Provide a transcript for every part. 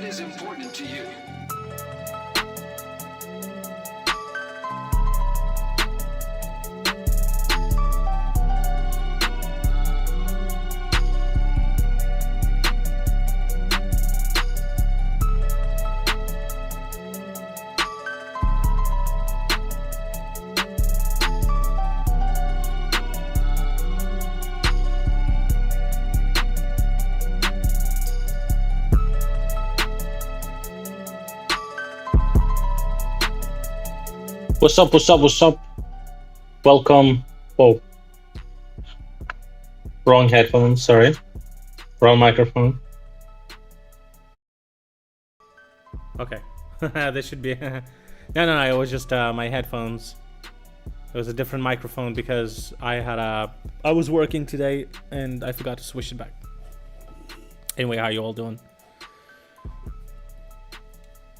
What is important to you? What's up? What's up? What's up? Welcome. Oh, wrong headphones. Sorry, wrong microphone. Okay. This should be. No. It was just my headphones. It was a different microphone because I was working today and I forgot to switch it back. Anyway, how you all doing?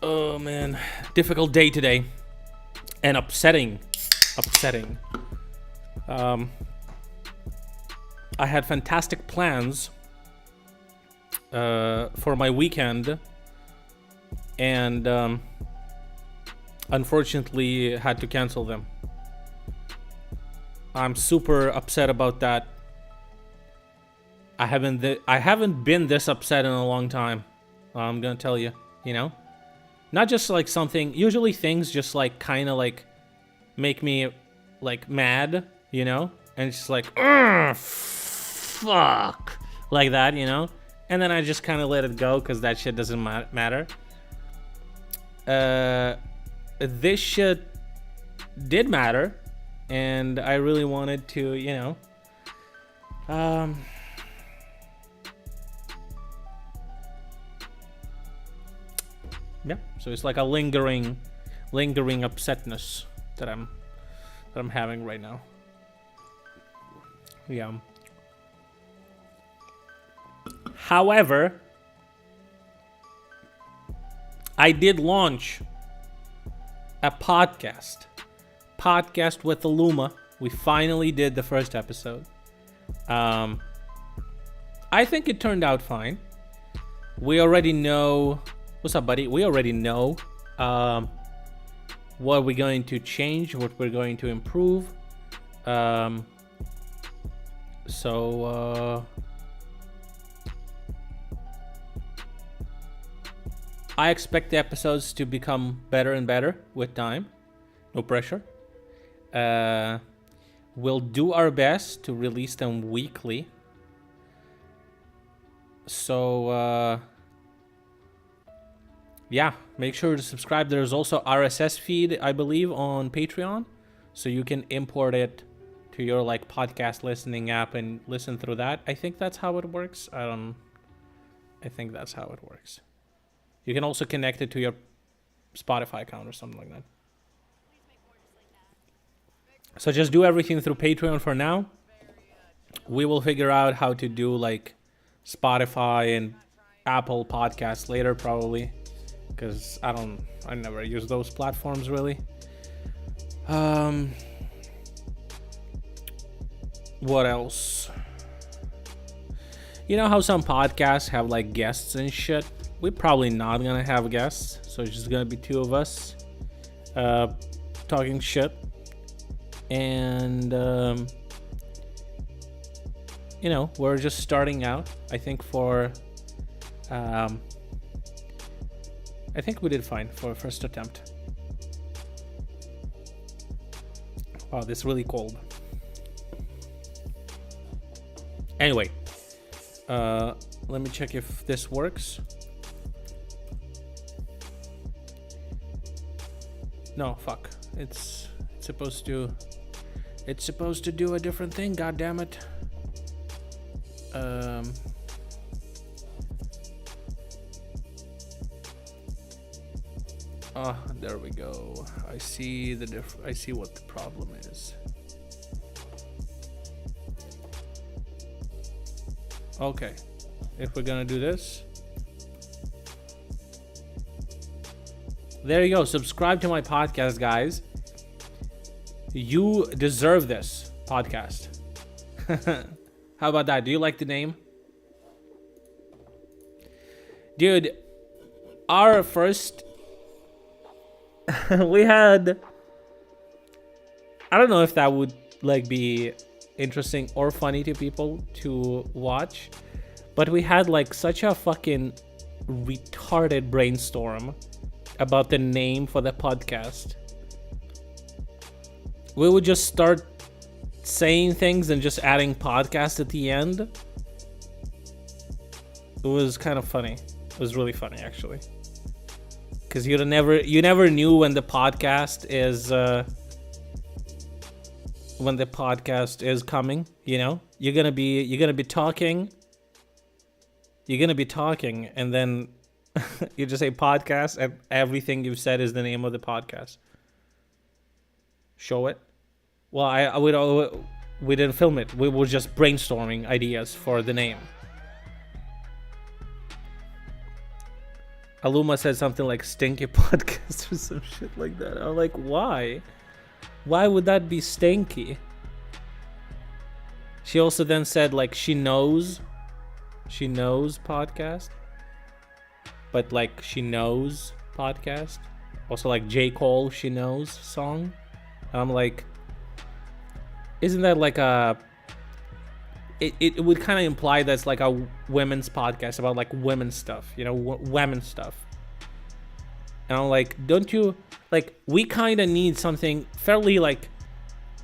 Oh man, difficult day today. And upsetting. I had fantastic plans for my weekend, and unfortunately had to cancel them. I'm super upset about that. I haven't been this upset in a long time. I'm gonna tell you, not just like something. Usually things just like kind of like make me like mad, and it's just like, ugh, fuck, like that, and then I just kind of let it go because that shit doesn't matter. This shit did matter, and I really wanted to, yeah, so it's like a lingering upsetness that I'm having right now. Yeah. However, I did launch a podcast with Illuma. We finally did the first episode. I think it turned out fine. We already know. What's up, buddy? We already know what we're going to change, what we're going to improve. So I expect the episodes to become better and better with time. No pressure. We'll do our best to release them weekly. So yeah, make sure to subscribe. There's also RSS feed, I believe, on Patreon, so you can import it to your like podcast listening app and listen through that. I think that's how it works. I think that's how it works. You can also connect it to your Spotify account or something like that. So just do everything through Patreon for now. We will figure out how to do like Spotify and Apple Podcasts later, probably. Because I never use those platforms really. What else? You know how some podcasts have like guests and shit? We're probably not gonna have guests, so it's just gonna be two of us talking shit. And we're just starting out. I think I think we did fine for a first attempt. Wow, this is really cold. Anyway, let me check if this works. No, fuck. It's supposed to do a different thing, god damn it. There we go. I see what the problem is. Okay. If we're gonna do this. There you go. Subscribe to my podcast, guys. You deserve this podcast. How about that? Do you like the name? Dude, our first... we had... I don't know if that would like be interesting or funny to people to watch, but we had like such a fucking retarded brainstorm about the name for the podcast. We would just start saying things and just adding podcast at the end. It was kind of funny. It was really funny, actually, because you never knew when the podcast is coming. You know, you're gonna be talking, and then you just say podcast, and everything you've said is the name of the podcast. Show it. Well, we didn't film it. We were just brainstorming ideas for the name. Aluma said something like stinky podcast or some shit like that. I'm like, why? Why would that be stinky? She also then said like she knows podcast. But like she knows podcast. Also like J. Cole, she knows song. And I'm like, isn't that like a... It would kind of imply that's like a women's podcast about like women's stuff, you know, women stuff. And I'm like, don't you... Like, we kind of need something fairly like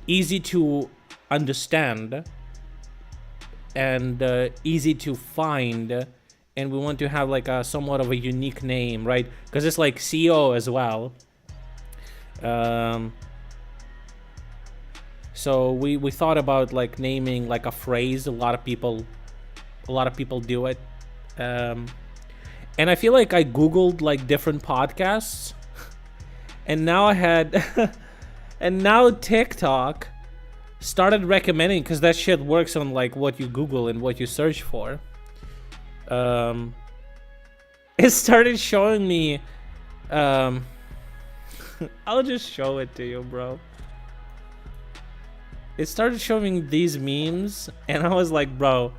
easy to understand and easy to find. And we want to have like a somewhat of a unique name, right? Because it's like CEO as well. So we thought about like naming like a phrase. A lot of people do it. And I feel like I Googled like different podcasts, and now and now TikTok started recommending, because that shit works on like what you Google and what you search for. It started showing me, I'll just show it to you, bro. It started showing these memes, and I was like, bro,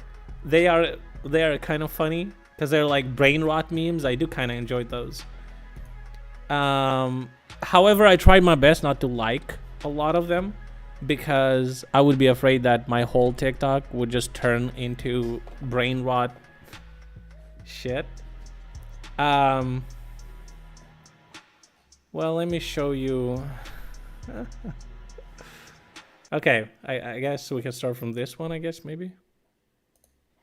they are kind of funny, because they're like brain rot memes. I do kind of enjoy those. However, I tried my best not to like a lot of them, because I would be afraid that my whole TikTok would just turn into brain rot shit. Well, let me show you. Okay, I guess we can start from this one, I guess, maybe.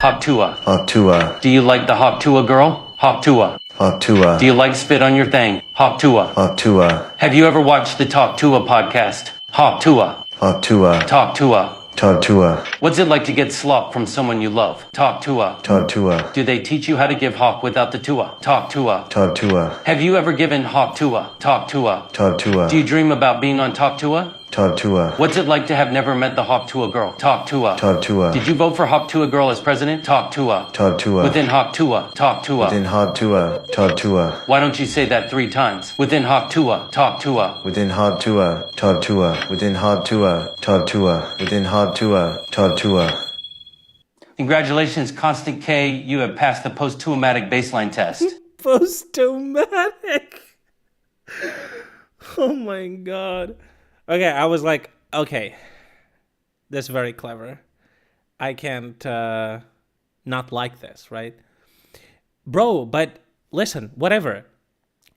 Hop-Tua. Hop-Tua. Do you like the Hop-Tua girl? Hop-Tua. Hop-Tua. Do you like spit on your thing? Hop-Tua. Hop-Tua. Have you ever watched the Talk Tua podcast? Hop-Tua. Hop-Tua. Talk Tua. Talk Tua. What's it like to get slop from someone you love? Talk Tua. Talk Tua. Do they teach you how to give hop without the tua? Talk Tua. Talk Tua. Have you ever given hop tua? Talk Tua. Talk Tua. Do you dream about being on Talk Tua? Talk Tua. What's it like to have never met the Hop Tua girl? Talk Tua. Talk Tua. Did you vote for Hop Tua girl as president? Talk Tua. Talk Tua. Within Hop Tua. Talk Tua. Within Hop Tua. Talk Tua. Why don't you say that 3 times? Within Hop Tua. Talk Tua. Within Hop Tua. Talk Tua. Within Hop Tua. Talk Tua. Within Hop Tua. Talk Tua. Congratulations, Constant K. You have passed the post-traumatic baseline test. Post-traumatic. Oh my god. Okay, I was like, okay, that's very clever. I can't not like this, right? Bro, but listen, whatever.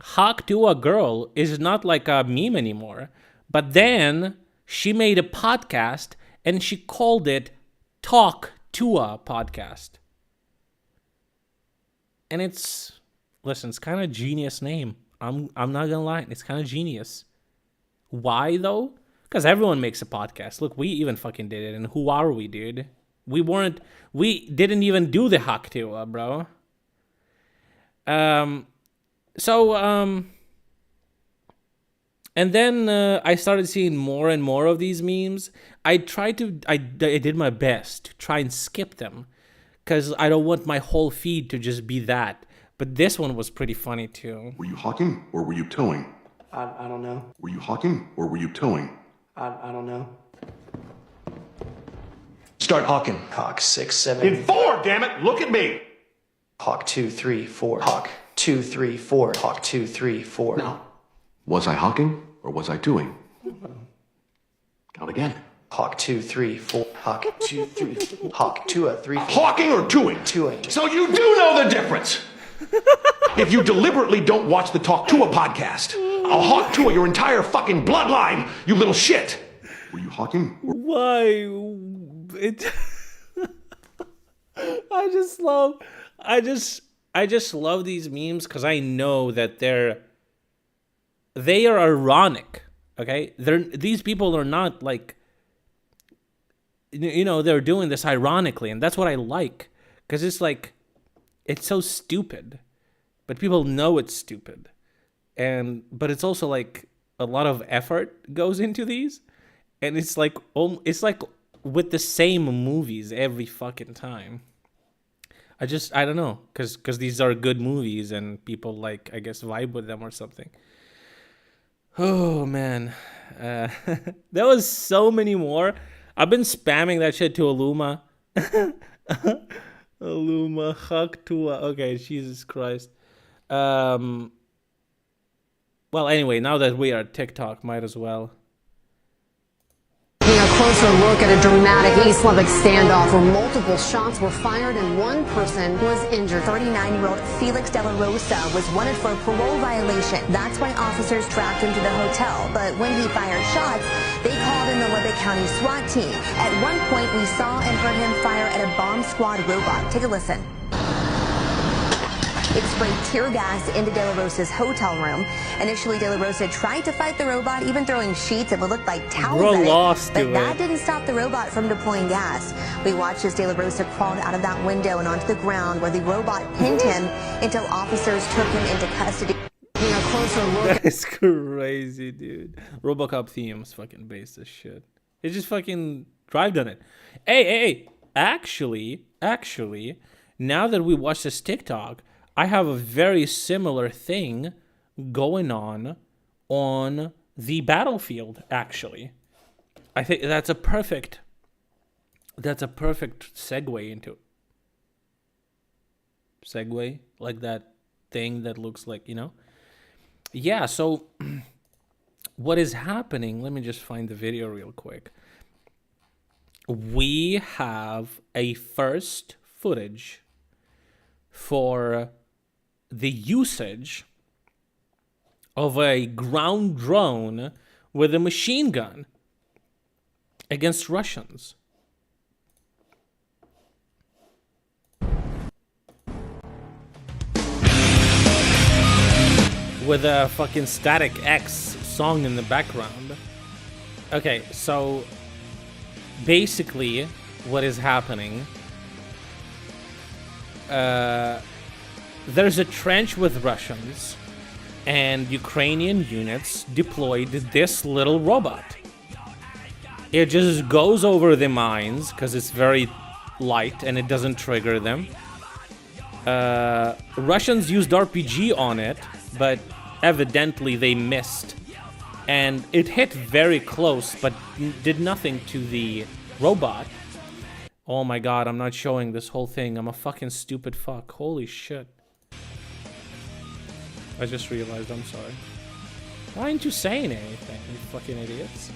Hawk to a girl is not like a meme anymore. But then she made a podcast and she called it Talk to a Podcast. And it's kind of genius name. I'm not gonna lie, it's kind of genius. Why though? Because everyone makes a podcast. Look, we even fucking did it, and who are we, dude? We didn't even do the Haktua, bro. And then I started seeing more and more of these memes. I did my best to try and skip them, because I don't want my whole feed to just be that. But this one was pretty funny too. Were you hawking or were you towing? I don't know. Were you hawking or were you towing? I don't know. Start hawking. Hawk 6, 7. In 4, damn it! Look at me! Hawk 2, 3, 4. Hawk 2, 3, 4. Talk 2, 3, 4. Now, was I hawking or was I doing? Count again. Hawk 2, 3, 4. Hawk 2, 3. Hawk 2, 3, 4. Hawking or doing? Doing. So you do know the difference. If you deliberately don't watch the Talk to a podcast, I'll hawk to your entire fucking bloodline, you little shit. Were you hawking? Why? It. I just love these memes because I know that they are ironic. Okay, these people are not like, they're doing this ironically, and that's what I like, because it's like, it's so stupid, but people know it's stupid, but it's also like a lot of effort goes into these, and it's like with the same movies every fucking time. I don't know, because these are good movies and people like, I guess, vibe with them or something. Oh man, there was so many more. I've been spamming that shit to Aluma. Aluma, Hak Tua. Okay, Jesus Christ. Well, anyway, now that we are TikTok, might as well. Taking a closer look at a dramatic East Lubbock standoff where multiple shots were fired and one person was injured. 39-year-old Felix De La Rosa was wanted for a parole violation. That's why officers tracked him to the hotel. But when he fired shots, they called in the Lubbock County SWAT team. At one point, we saw and heard him fire at a bomb squad robot. Take a listen. It sprayed tear gas into De La Rosa's hotel room. Initially, De La Rosa tried to fight the robot, even throwing sheets of what looked like towels at it. But that didn't stop the robot from deploying gas. We watched as De La Rosa crawled out of that window and onto the ground where the robot pinned him until officers took him into custody. Taking a closer look. That is crazy, dude. RoboCop themes fucking based this shit. It just fucking thrived on it. Hey. Actually, now that we watch this TikTok, I have a very similar thing going on the battlefield, actually. I think that's a perfect segue into like that thing that looks like, Yeah, so what is happening, let me just find the video real quick. We have a first footage for the usage of a ground drone with a machine gun against Russians. With a fucking Static X song in the background. Okay, so basically what is happening, there's a trench with Russians, and Ukrainian units deployed this little robot. It just goes over the mines because it's very light and it doesn't trigger them. Russians used RPG on it, but evidently they missed. And it hit very close, but did nothing to the robot. Oh my god, I'm not showing this whole thing. I'm a fucking stupid fuck. Holy shit. I just realized, I'm sorry. Why aren't you saying anything, you fucking idiots?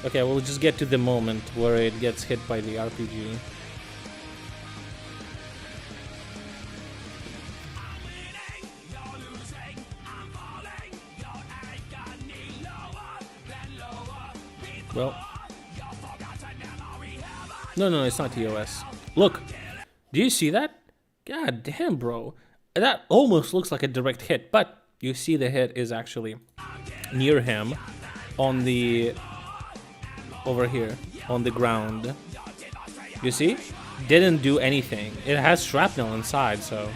Okay, we'll just get to the moment where it gets hit by the RPG. Well. No, it's not TOS. Look, do you see that? God damn, bro. That almost looks like a direct hit, but you see the hit is actually near him on the... over here, on the ground. You see? Didn't do anything. It has shrapnel inside, so...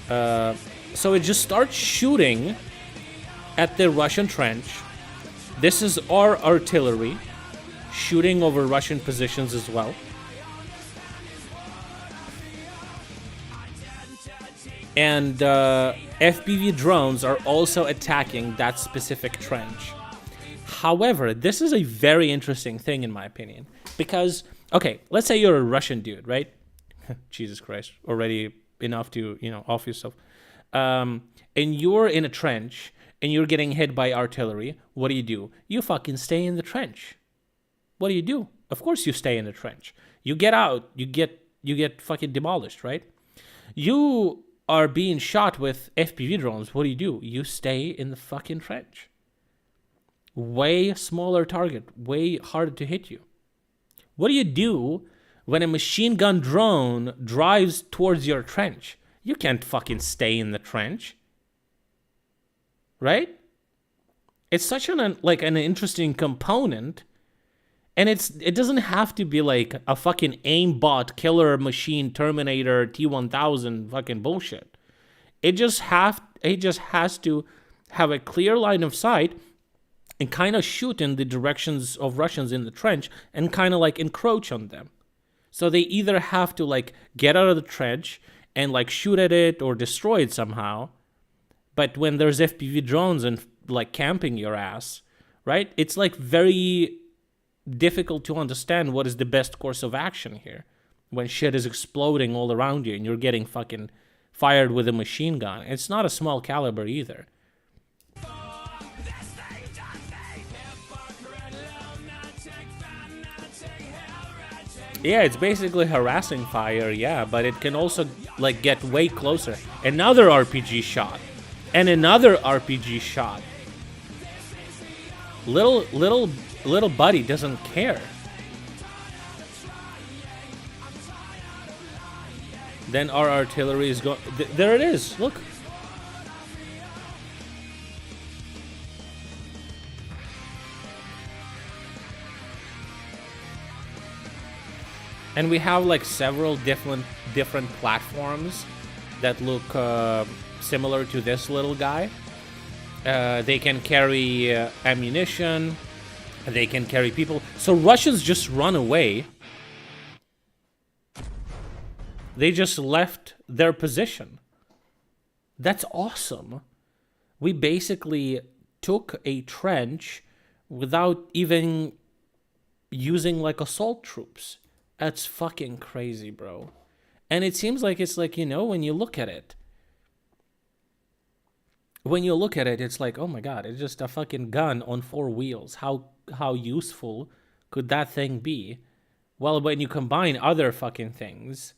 so it just starts shooting at the Russian trench. This is our artillery shooting over Russian positions as well. And FPV drones are also attacking that specific trench. However, this is a very interesting thing in my opinion. Because, okay, let's say you're a Russian dude, right? Jesus Christ, already enough to, off yourself. And you're in a trench and you're getting hit by artillery. What do? You fucking stay in the trench. What do? Of course you stay in the trench. You get out, you get fucking demolished, right? You are being shot with FPV drones. What do? You stay in the fucking trench. Way smaller target, way harder to hit you. What do you do when a machine gun drone drives towards your trench? You can't fucking stay in the trench. Right? It's such an interesting component. And it doesn't have to be like a fucking aimbot killer machine Terminator T-1000 fucking bullshit. It just has to have a clear line of sight and kind of shoot in the directions of Russians in the trench and kind of like encroach on them. So they either have to like get out of the trench and like shoot at it or destroy it somehow. But when there's FPV drones and like camping your ass, right? It's like very difficult to understand what is the best course of action here when shit is exploding all around you and you're getting fucking fired with a machine gun. It's not a small caliber either. Yeah, it's basically harassing fire, yeah, but it can also like get way closer. Another RPG shot and another RPG shot. Little buddy doesn't care. Then our artillery is going. There it is. Look. And we have like several different platforms that look similar to this little guy. They can carry ammunition. They can carry people. So Russians just run away. They just left their position. That's awesome. We basically took a trench without even using like assault troops. That's fucking crazy, bro. And it seems like it's like, when you look at it. When you look at it, it's like, oh my god, it's just a fucking gun on 4 wheels. How useful could that thing be? Well, when you combine other fucking things,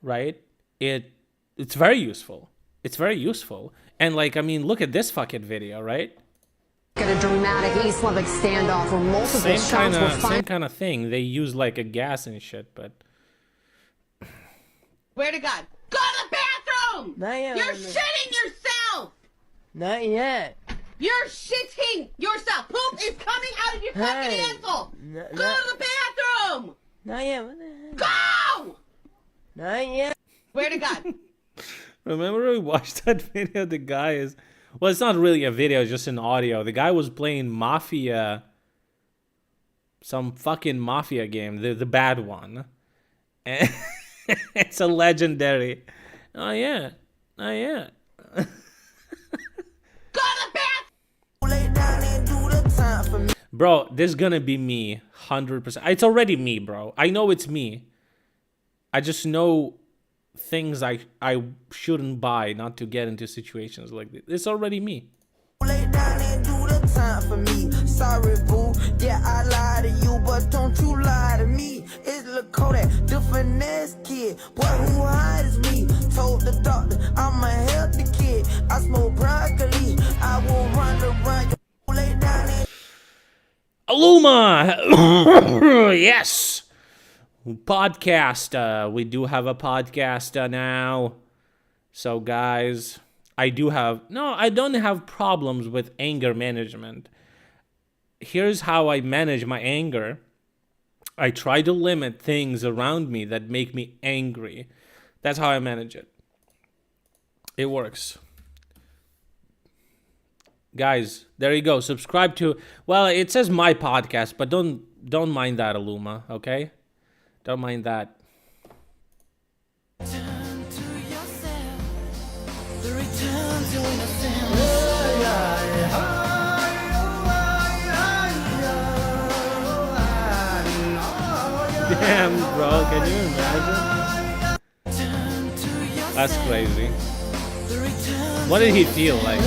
right? It's very useful. It's very useful. And like, I mean, look at this fucking video, right? At a dramatic East Lubbock standoff where multiple shots were fired. Same kind of thing. They use like a gas and shit, but swear to God, go to the bathroom! You're shitting yourself! Not yet. You're shitting yourself. Poop is coming out of your fucking asshole. Go to the bathroom. Not yet. What the heck? Go. Not yet. Swear to God. Remember we watched that video? The guy is, well, it's not really a video, it's just an audio. The guy was playing Mafia, some fucking Mafia game, the bad one. And it's a legendary. Oh yeah. Bro, this is gonna be me, 100%. It's already me, bro. I know it's me. I just know things I shouldn't buy not to get into situations like this. It's already me. Lay down and do the time for me. Sorry, boo. Yeah, I lied to you, but don't you lie to me. It's Lil Kodak, the finesse kid. Boy, who hide is me. Told the doctor I'm a healthy kid. I smoke broccoli. I will run around. Lay down and Aluma! Yes! Podcast. We do have a podcast now. So, guys, I don't have problems with anger management. Here's how I manage my anger. I try to limit things around me that make me angry. That's how I manage it. It works. Guys, there you go. Subscribe to, well, it says my podcast, but don't mind that, Aluma, okay? Don't mind that. Damn, bro, can you imagine? That's crazy. What did he feel like?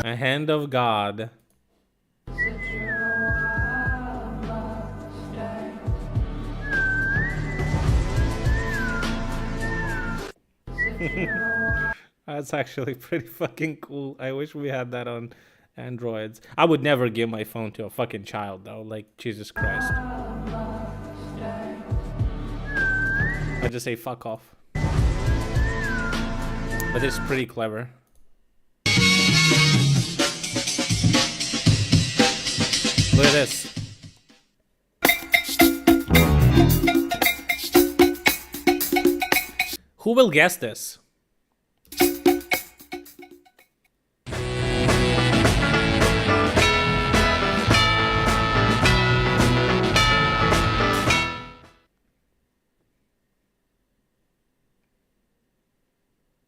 A hand of God. That's actually pretty fucking cool. I wish we had that on Androids. I would never give my phone to a fucking child though. Like, Jesus Christ. I just say fuck off. But it's pretty clever. Look at this. Who will guess this?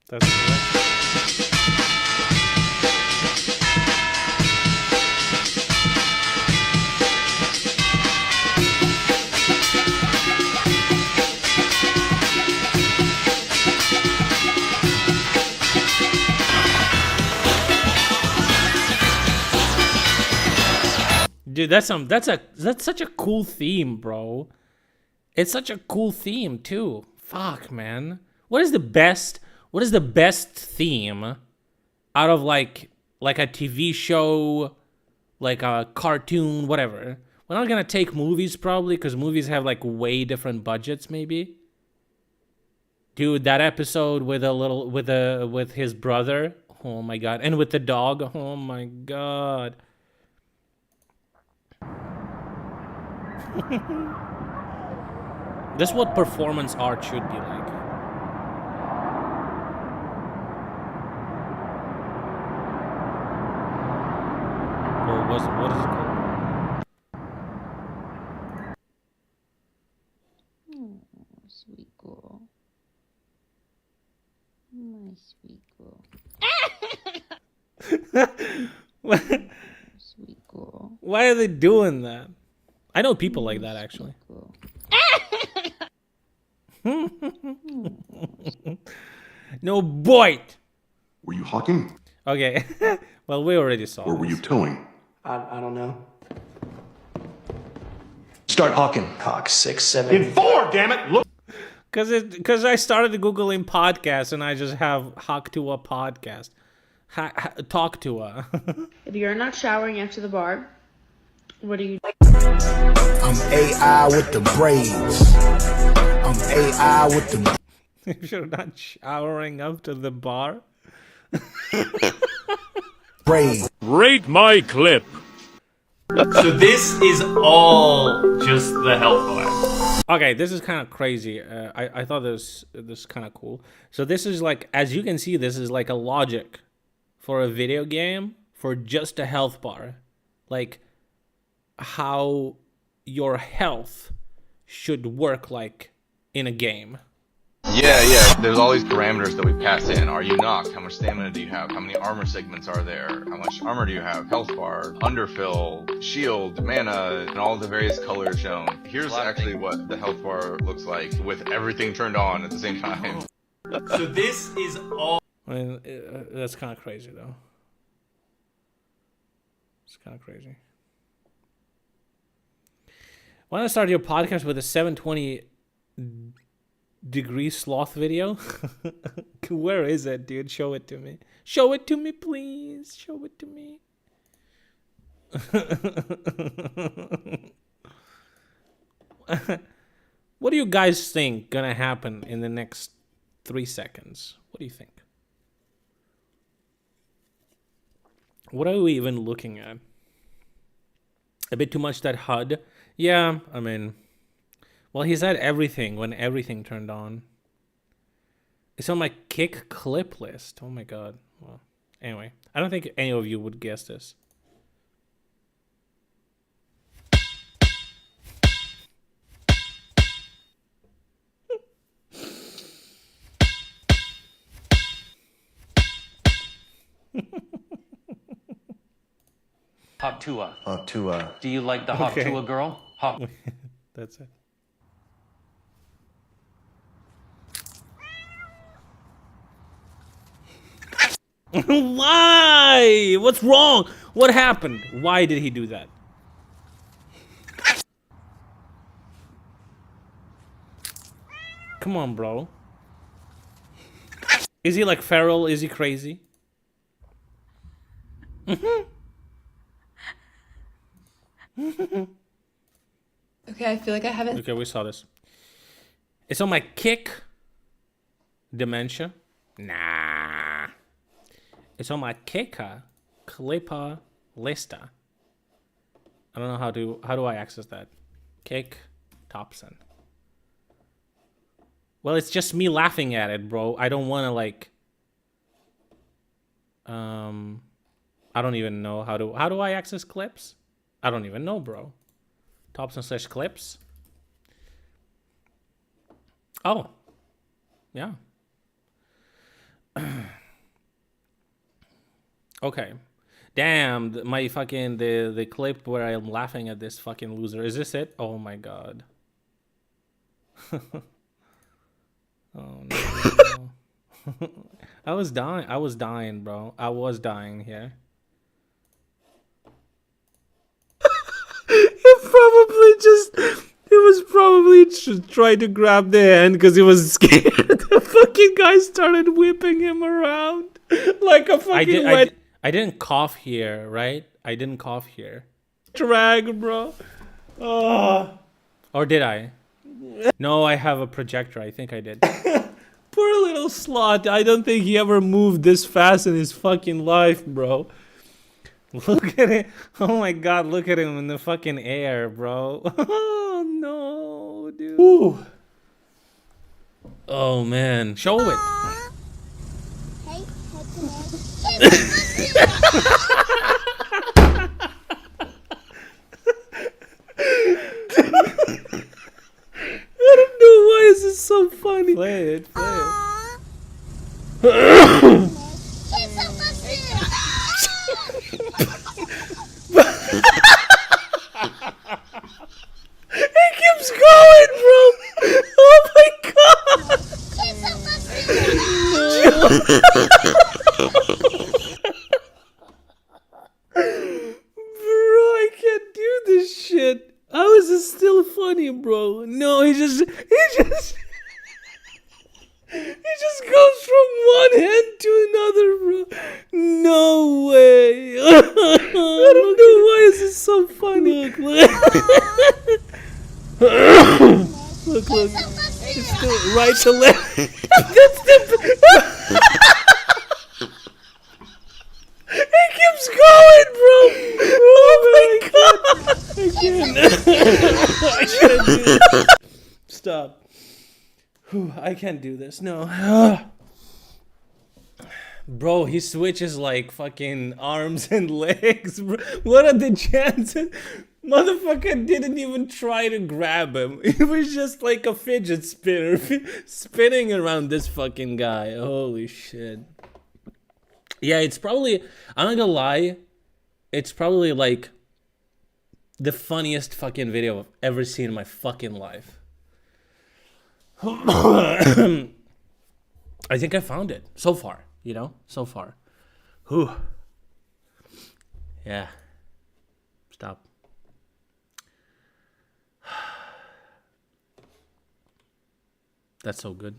That's correct. Dude, that's such a cool theme, bro. It's such a cool theme too. Fuck, man. What is the best theme out of like a TV show, like a cartoon, whatever? We're not gonna take movies probably, because movies have like way different budgets maybe. Dude, that episode with his brother, oh my god, and with the dog, oh my god. That's what performance art should be like. Or what is it called? Oh, sweet girl. My sweet girl. Sweet girl. Why are they doing that? I know people like that actually. No bite. Were you hawking? Okay. Well, we already saw. Or were you towing? I don't know. Start hawking. Hawk 6, 7. In 4, damn it! Look. Because I started googling podcasts and I just have Hawk to a podcast. Talk to a. If you're not showering after the bar, what do you? I'm AI with the braids. I'm AI with the If you're not showering after the bar. braids. Rate my clip. So this is all just the health bar. Okay, this is kind of crazy. I thought this is kind of cool. So this is like, as you can see, this is like a logic for a video game for just a health bar. Like how your health should work like in a game. Yeah. There's all these parameters that we pass in. Are you knocked? How much stamina do you have? How many armor segments are there? How much armor do you have? Health bar, underfill, shield, mana, and all the various colors shown. Here's actually what the health bar looks like with everything turned on at the same time. So this is all. I mean, that's kind of crazy though. It's kind of crazy. Why don't I start your podcast with a 720 degree sloth video? Where is it, dude? Show it to me. Show it to me, please. Show it to me. What do you guys think gonna happen in the next 3 seconds? What do you think? What are we even looking at? A bit too much that HUD. Yeah, I mean, well, he's at everything when everything turned on. It's on my kick clip list. Oh my god. Well, anyway, I don't think any of you would guess this. Hot Tua. Hot Tua. Do you like the Hot Okay. Tua girl? Hot. That's it. Why? What's wrong? What happened? Why did he do that? Come on, bro. Is he like feral? Is he crazy? Okay, I feel like I haven't. Okay, we saw this. It's on my kick. Dementia. Nah. It's on my kicker. Clipper Lista. I don't know how do I access that? Kick Thompson. Well, it's just me laughing at it, bro. I don't want to like. I don't even know how do I access clips? I don't even know, bro. Thompson/clips. Oh, yeah. Okay. Damn, my fucking the clip where I'm laughing at this fucking loser. Is this it? Oh my god. Oh no. I was dying, bro. I was dying here. He was probably trying to grab the hand because he was scared. The fucking guy started whipping him around like a fucking I didn't cough here, right? I didn't cough here. Drag, bro. Oh. Or did I? No, I have a projector. I think I did. Poor little slot. I don't think he ever moved this fast in his fucking life, bro. Look at it. Oh my god, look at him in the fucking air, bro. Oh no, dude. Ooh. Oh man, show it. I don't know why is this so funny. Play it, play it. It keeps going, bro. Oh my god. Bro, I can't do this shit. How is this still funny, bro? No, he just goes from one hand to another, bro. No way. I don't know why is this so funny. Look. Look. It's still right to left. That's the. It keeps going, bro. Oh my god. I can't do this. Stop. Whew, I can't do this. No. Bro, he switches like fucking arms and legs, bro. What are the chances? Motherfucker didn't even try to grab him. It was just like a fidget spinner spinning around this fucking guy. Holy shit. Yeah, it's probably, I'm not gonna lie, it's probably like the funniest fucking video I've ever seen in my fucking life. I think I found it so far, you know, so far. Whew. Yeah. Stop. That's so good.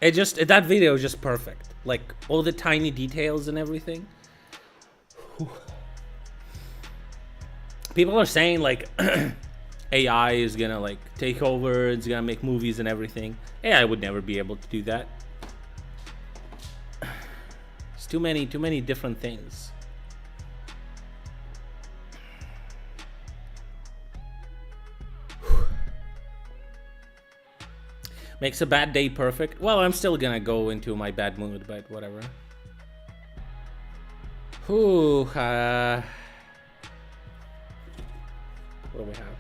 That video is just perfect. Like all the tiny details and everything. Whew. People are saying like AI is gonna like take over, it's gonna make movies and everything. AI would never be able to do that. It's too many different things. Makes a bad day perfect. Well, I'm still gonna go into my bad mood, but whatever. Whew, what do we have?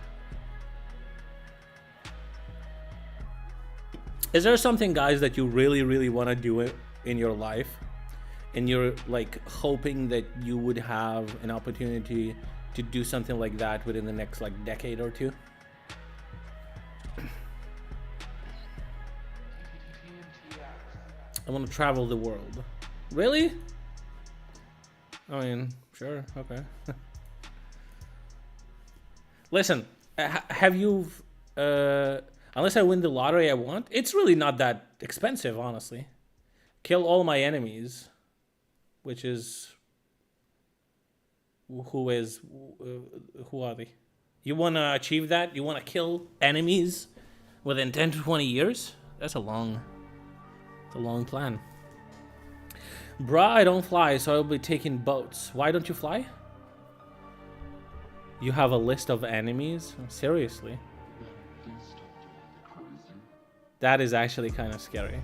Is there something, guys, that you really want to do in your life, and you're like hoping that you would have an opportunity to do something like that within the next like decade or two. I want to travel the world. Really? I mean, sure, okay. Listen, have you, unless I win the lottery I want, it's really not that expensive, honestly. Kill all my enemies, which is, who are they? You want to achieve that? You want to kill enemies within 10 to 20 years? That's a long plan. Bruh, I don't fly, so I'll be taking boats. Why don't you fly? You have a list of enemies? Seriously? That is actually kind of scary.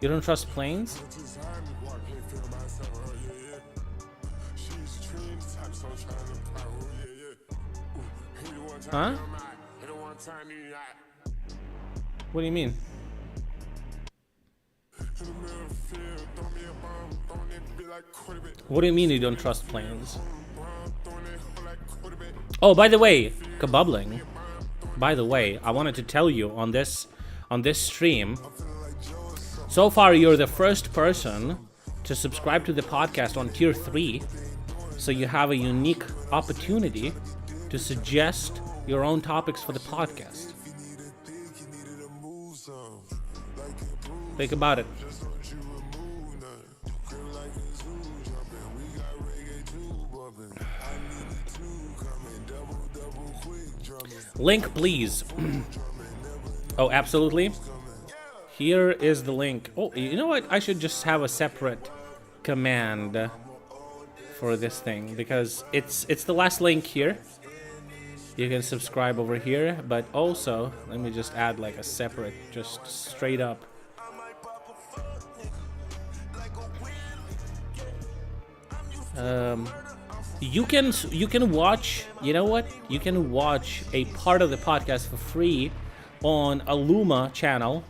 You don't trust planes? Huh? What do you mean? What do you mean you don't trust planes? Oh, by the way, kabubbling. By the way, I wanted to tell you on this stream, so far you're the first person to subscribe to the podcast on tier 3, so you have a unique opportunity to suggest your own topics for the podcast. Think about it. Link, please. Oh, absolutely. Here is the link. Oh, you know what? I should just have a separate command for this thing, because it's the last link here. You can subscribe over here, but also let me just add like a separate, just straight up. You can watch, you know what? You can watch a part of the podcast for free on Aluma channel.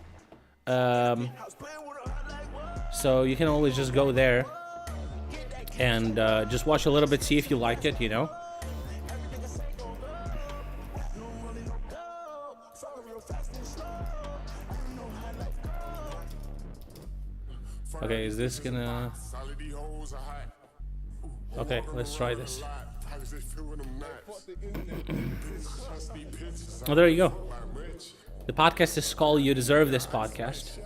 So you can always just go there and just watch a little bit, see if you like it, you know. Okay, is this gonna... Okay, let's try this. Oh, there you go. The podcast is called You Deserve This Podcast.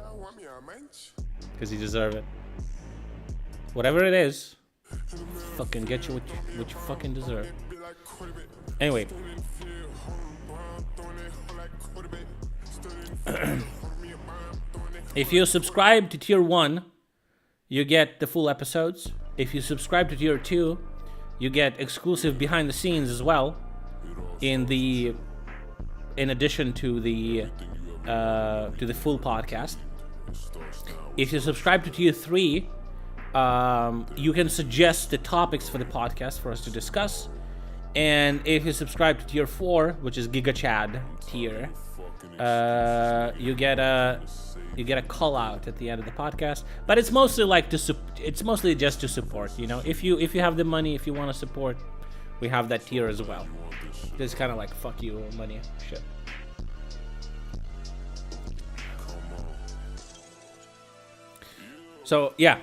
Because you deserve it. Whatever it is, fucking get you what you fucking deserve. Anyway. If you subscribe to tier 1, you get the full episodes. If you subscribe to tier 2, you get exclusive behind the scenes as well, in addition to the full podcast. If you subscribe to tier 3, you can suggest the topics for the podcast for us to discuss. And if you subscribe to tier 4, which is Giga Chad tier, you get a call out at the end of the podcast, but it's mostly like it's mostly just to support, you know. If you have the money, if you want to support, we have that tier as well. It's kind of like fuck you money shit. So yeah,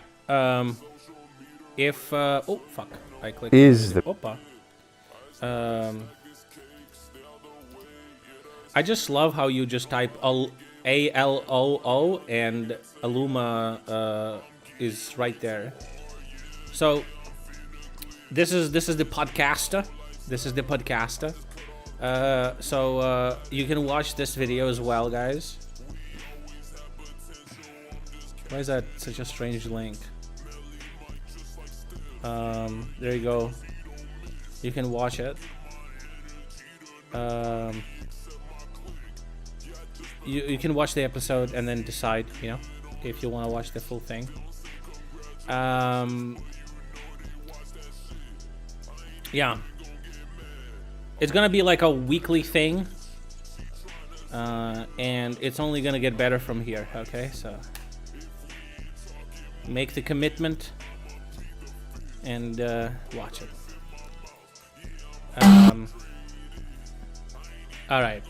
if oh fuck, I clicked. Is the Opa. I just love how you just type ALOO and Aluma is right there. So this is the podcaster. This is the podcaster. So you can watch this video as well, guys. Why is that such a strange link? There you go. You can watch it. You can watch the episode and then decide, you know, if you want to watch the full thing. Yeah. It's gonna be like a weekly thing. and it's only gonna get better from here. Okay, so make the commitment and watch it. All right.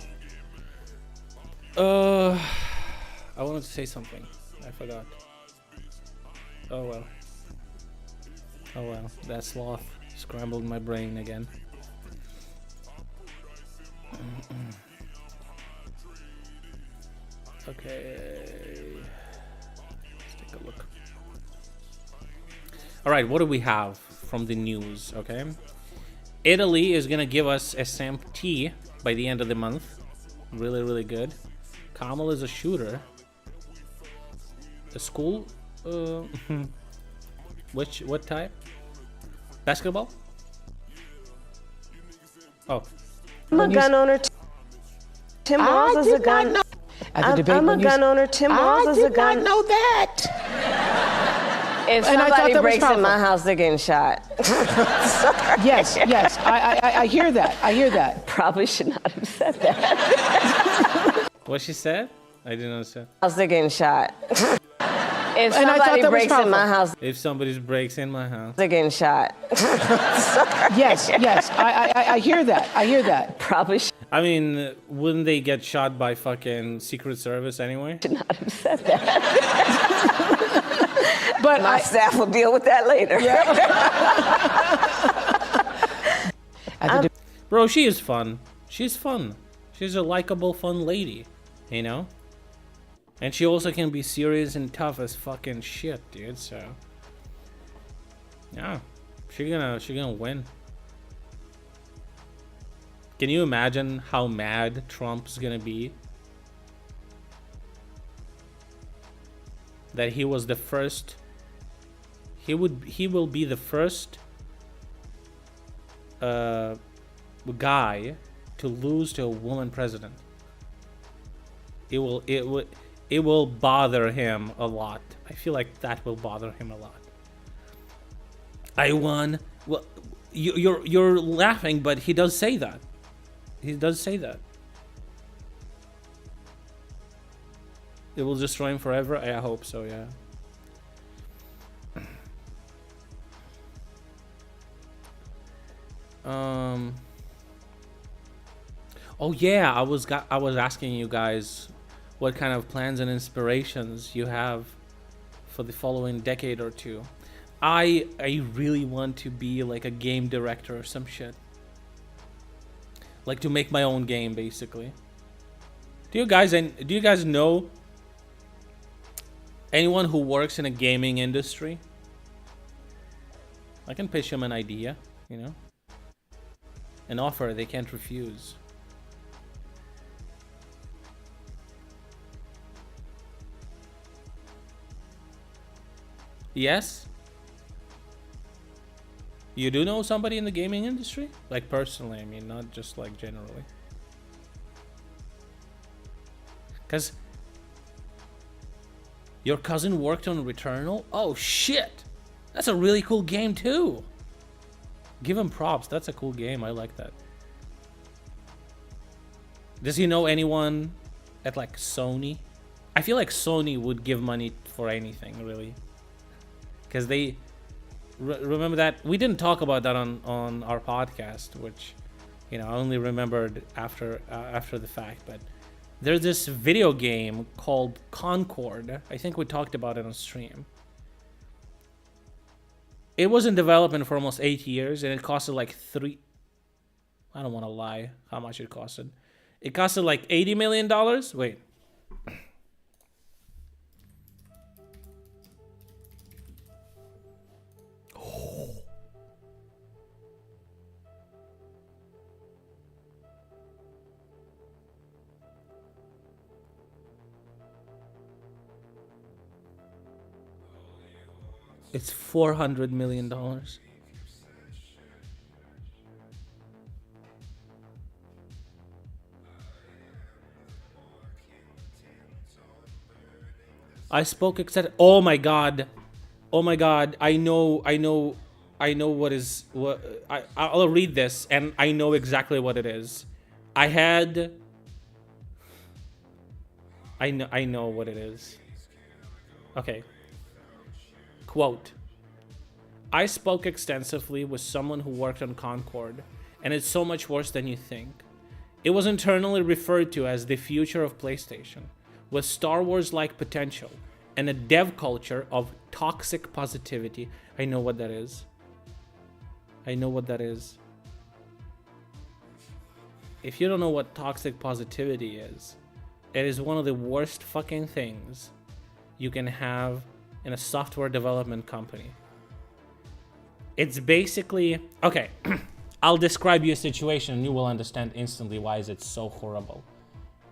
I wanted to say something. I forgot. Oh well. Oh well. That sloth scrambled my brain again. Okay. Let's take a look. All right. What do we have from the news? Okay. Italy is gonna give us a SAMP-T by the end of the month. Really, really good. Kamal is a shooter. The school? What type? Basketball? Oh. I'm a gun owner. Tim Walz is a gun. I'm a gun owner. Tim Walz is a gun. I did not know that. If somebody breaks in my house, they're getting shot. Yes, I hear that. I hear that. Probably should not have said that. What she said? I didn't understand. They're getting shot. If somebody breaks in my house, If somebody breaks in my house. they're getting shot. Yes, I hear that. I hear that. Probably should I mean, wouldn't they get shot by fucking Secret Service anyway? not have said that. But My staff will deal with that later. Bro, she is fun. She's fun. She's a likable, fun lady, you know? And she also can be serious and tough as fucking shit, dude, so. Yeah. She gonna win. Can you imagine how mad Trump's gonna be? That he was the first. He will be the first guy to lose to a woman president. It will bother him a lot. I feel like that will bother him a lot. I won. Well, you're laughing, but he does say that. He does say that. It will destroy him forever. I hope so. Yeah. Oh yeah, I was asking you guys what kind of plans and inspirations you have for the following decade or two. I really want to be like a game director or some shit. Like to make my own game, basically. Do you guys know anyone who works in a gaming industry? I can pitch them an idea, you know? An offer they can't refuse. Yes? You do know somebody in the gaming industry? Like personally, I mean, not just like generally. Because your cousin worked on Returnal? Oh shit! That's a really cool game too! Give him props, that's a cool game, I like that. Does he know anyone at like Sony? I feel like Sony would give money for anything, really. Because they... remember that? We didn't talk about that on our podcast, which, you know, I only remembered after the fact, but there's this video game called Concord. I think we talked about it on stream. It was in development for almost 8 years, and it costed like I don't want to lie how much it costed. It costed like $80 million? Wait. It's $400 million. I spoke except. Oh my god! Oh my god! I know what is what. I'll read this, and I know exactly what it is. I had I know what it is. Okay. Quote. I spoke extensively with someone who worked on Concord, and it's so much worse than you think. It was internally referred to as the future of PlayStation, with Star Wars-like potential, and a dev culture of toxic positivity. I know what that is. I know what that is. If you don't know what toxic positivity is, it is one of the worst fucking things you can have in a software development company. It's basically... Okay, I'll describe you a situation and you will understand instantly why is it so horrible.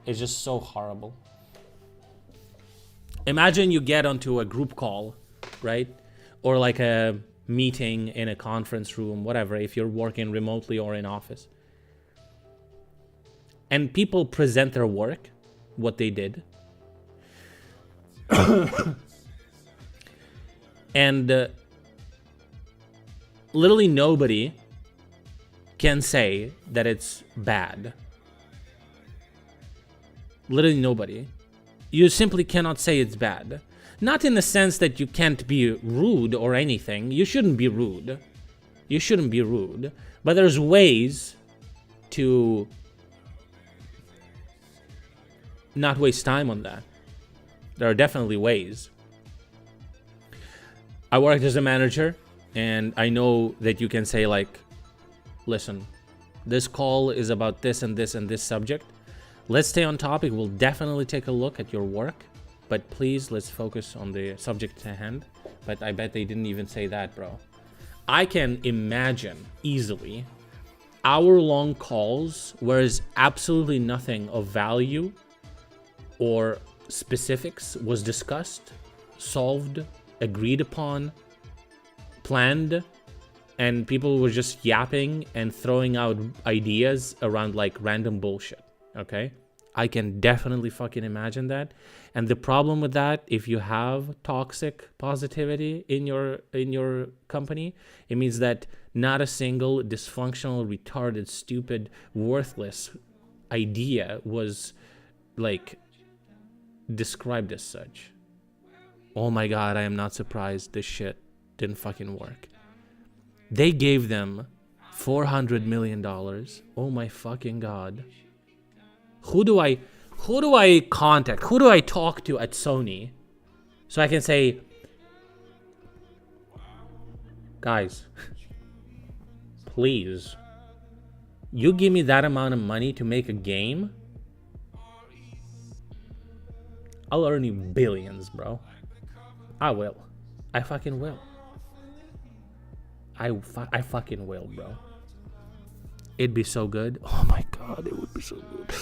It's just so horrible. Imagine you get onto a group call, right? Or like a meeting in a conference room, whatever, if you're working remotely or in office. And people present their work, what they did. And literally nobody can say that it's bad. Literally nobody. You simply cannot say it's bad. Not in the sense that you can't be rude or anything. You shouldn't be rude. You shouldn't be rude. But there's ways to not waste time on that. There are definitely ways. I worked as a manager, and I know that you can say like, listen, this call is about this and this and this subject. Let's stay on topic. We'll definitely take a look at your work, but please let's focus on the subject at hand. But I bet they didn't even say that, bro. I can imagine easily hour-long calls where absolutely nothing of value or specifics was discussed, solved, agreed upon, planned, and people were just yapping and throwing out ideas around like random bullshit. Okay, I can definitely fucking imagine that. And the problem with that, if you have toxic positivity in your company, it means that not a single dysfunctional, retarded, stupid, worthless idea was like described as such. Oh my god, I am not surprised this shit didn't fucking work. They gave them $400 million. Oh my fucking god. Who do I contact? Who do I talk to at Sony? So I can say, guys, please, you give me that amount of money to make a game, I'll earn you billions, bro. I will. I fucking will. I fucking will, bro. It'd be so good. Oh my god, it would be so good.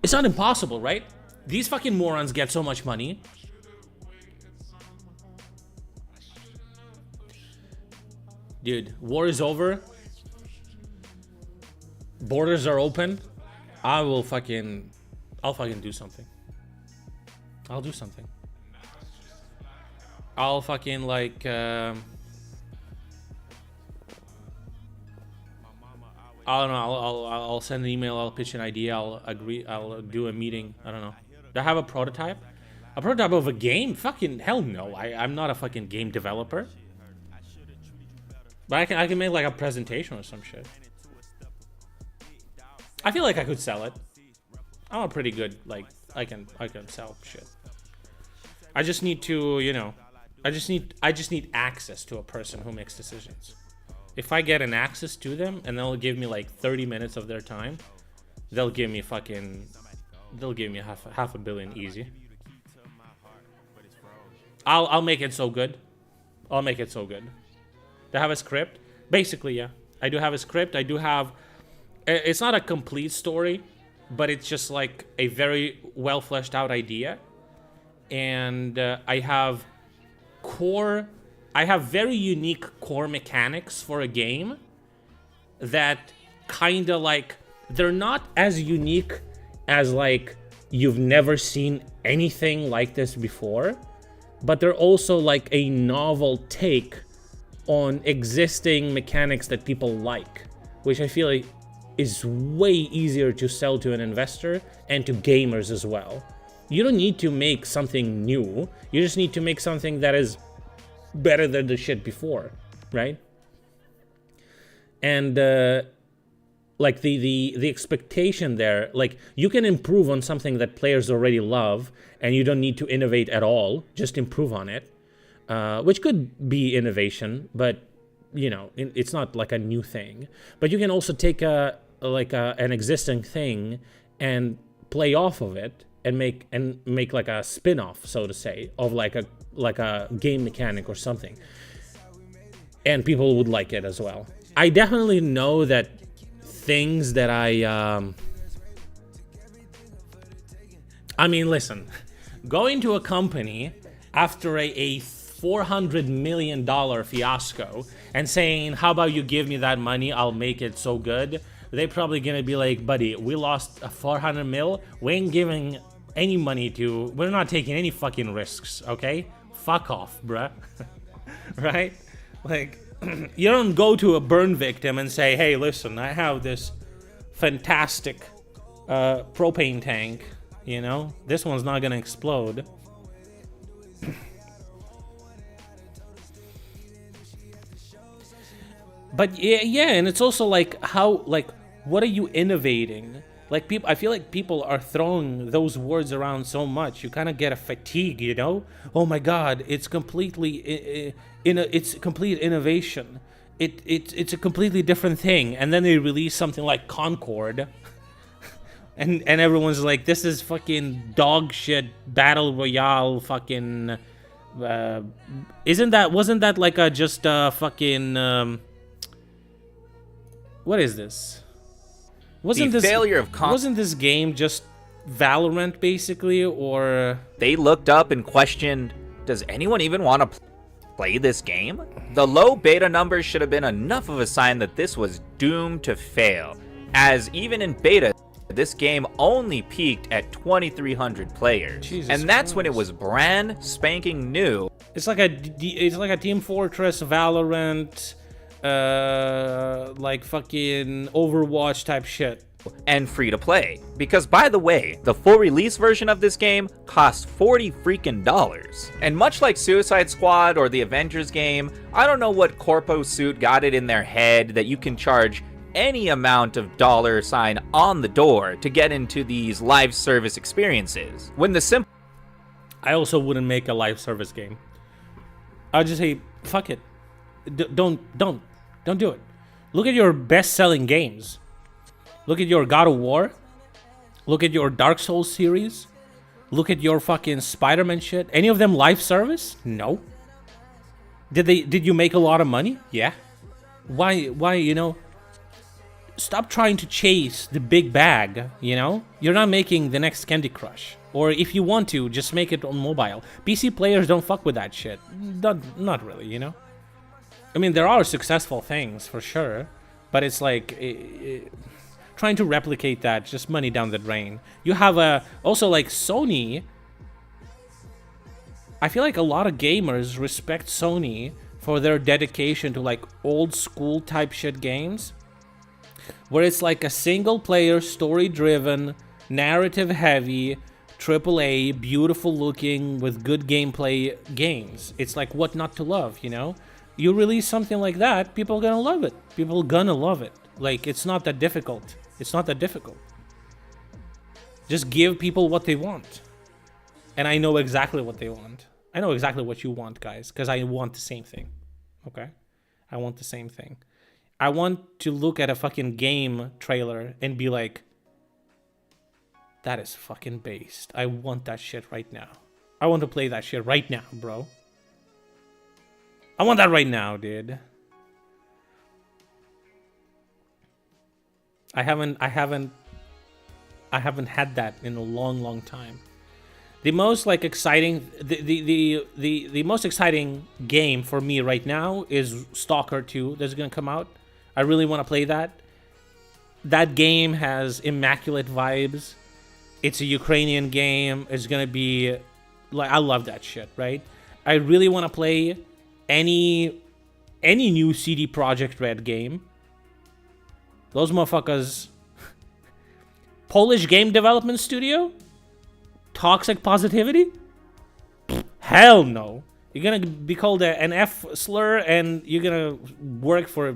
It's not impossible, right? These fucking morons get so much money. Dude, war is over. Borders are open. I'll fucking do something. I'll do something. I'll fucking like I don't know, I'll send an email, I'll pitch an idea, I'll agree, I'll do a meeting, I don't know. Do I have a prototype? A prototype of a game? Fucking hell no, I'm not a fucking game developer. But I can make like a presentation or some shit. I feel like I could sell it. I'm a pretty good, like, I can sell shit. I just need to, you know, I just need access to a person who makes decisions. If I get an access to them and they'll give me like 30 minutes of their time, they'll give me half a billion easy. I'll make it so good. I'll make it so good. Do I have a script? Basically, yeah. I do have a script. I do have... It's not a complete story, but it's just like a very well fleshed out idea. And I have very unique core mechanics for a game that kind of like, they're not as unique as like you've never seen anything like this before, but they're also like a novel take on existing mechanics that people like, which I feel like is way easier to sell to an investor and to gamers as well. You don't need to make something new. You just need to make something that is better than the shit before, right? And like the expectation there, like you can improve on something that players already love, and you don't need to innovate at all. Just improve on it, which could be innovation, but you know, it's not like a new thing. But you can also take an existing thing and play off of it and make like a spin-off, so to say, of like a game mechanic or something, and people would like it as well. I definitely know that things that I mean, listen, going to a company after a $400 million fiasco and saying, how about you give me that money, I'll make it so good, they're probably gonna be like, buddy, we lost a 400 mil, we ain't giving any money to, we're not taking any fucking risks, okay? Fuck off, bruh. Right? Like, you don't go to a burn victim and say, hey, listen, I have this fantastic propane tank, you know? This one's not gonna explode. But yeah, and it's also like, how, like, what are you innovating? Like, people, I feel like people are throwing those words around so much, you kind of get a fatigue, you know? Oh my God, it's completely, it's complete innovation. It's a completely different thing. And then they release something like Concord, and everyone's like, this is fucking dog shit battle royale fucking. Wasn't that like a just fucking what is this? Wasn't this game just Valorant basically, or they looked up and questioned, does anyone even want to play this game? The low beta numbers should have been enough of a sign that this was doomed to fail, as even in beta, this game only peaked at 2,300 players. Jesus and that's Christ. when it was brand spanking new. It's like a Team Fortress, Valorant, like fucking Overwatch type shit. And free to play. Because by the way, the full release version of this game cost $40 freaking. And much like Suicide Squad or the Avengers game, I don't know what corpo suit got it in their head that you can charge any amount of $ on the door to get into these live service experiences. When the simple... I also wouldn't make a live service game. I'd just say, fuck it. Don't do it. Look at your best-selling games. Look at your God of War. Look at your Dark Souls series. Look at your fucking Spider-Man shit. Any of them live service? No. Did you make a lot of money? Yeah. Why, you know? Stop trying to chase the big bag, you know? You're not making the next Candy Crush. Or if you want to, just make it on mobile. PC players don't fuck with that shit. Not really, you know? I mean, there are successful things, for sure. But it's like... trying to replicate that, just money down the drain. You have also like Sony. I feel like a lot of gamers respect Sony for their dedication to like old school type shit games, where it's like a single player, story driven, narrative heavy, AAA, beautiful looking with good gameplay games. It's like what not to love, you know? You release something like that, people are gonna love it. People gonna love it. Like, it's not that difficult. It's not that difficult. Just give people what they want. And I know exactly what they want. I know exactly what you want, guys, because I want the same thing. Okay? I want the same thing. I want to look at a fucking game trailer and be like, that is fucking based. I want that shit right now. I want to play that shit right now, bro. I want that right now, dude. I haven't had that in a long time. The most like exciting the most exciting game for me right now is Stalker 2 that's gonna come out. I really want to play that. That game has immaculate vibes. It's a Ukrainian game. It's gonna be like, I love that shit, right? I really want to play any new CD Projekt Red game. Those motherfuckers. Polish game development studio? Toxic positivity? Hell no. You're gonna be called an F slur and you're gonna work for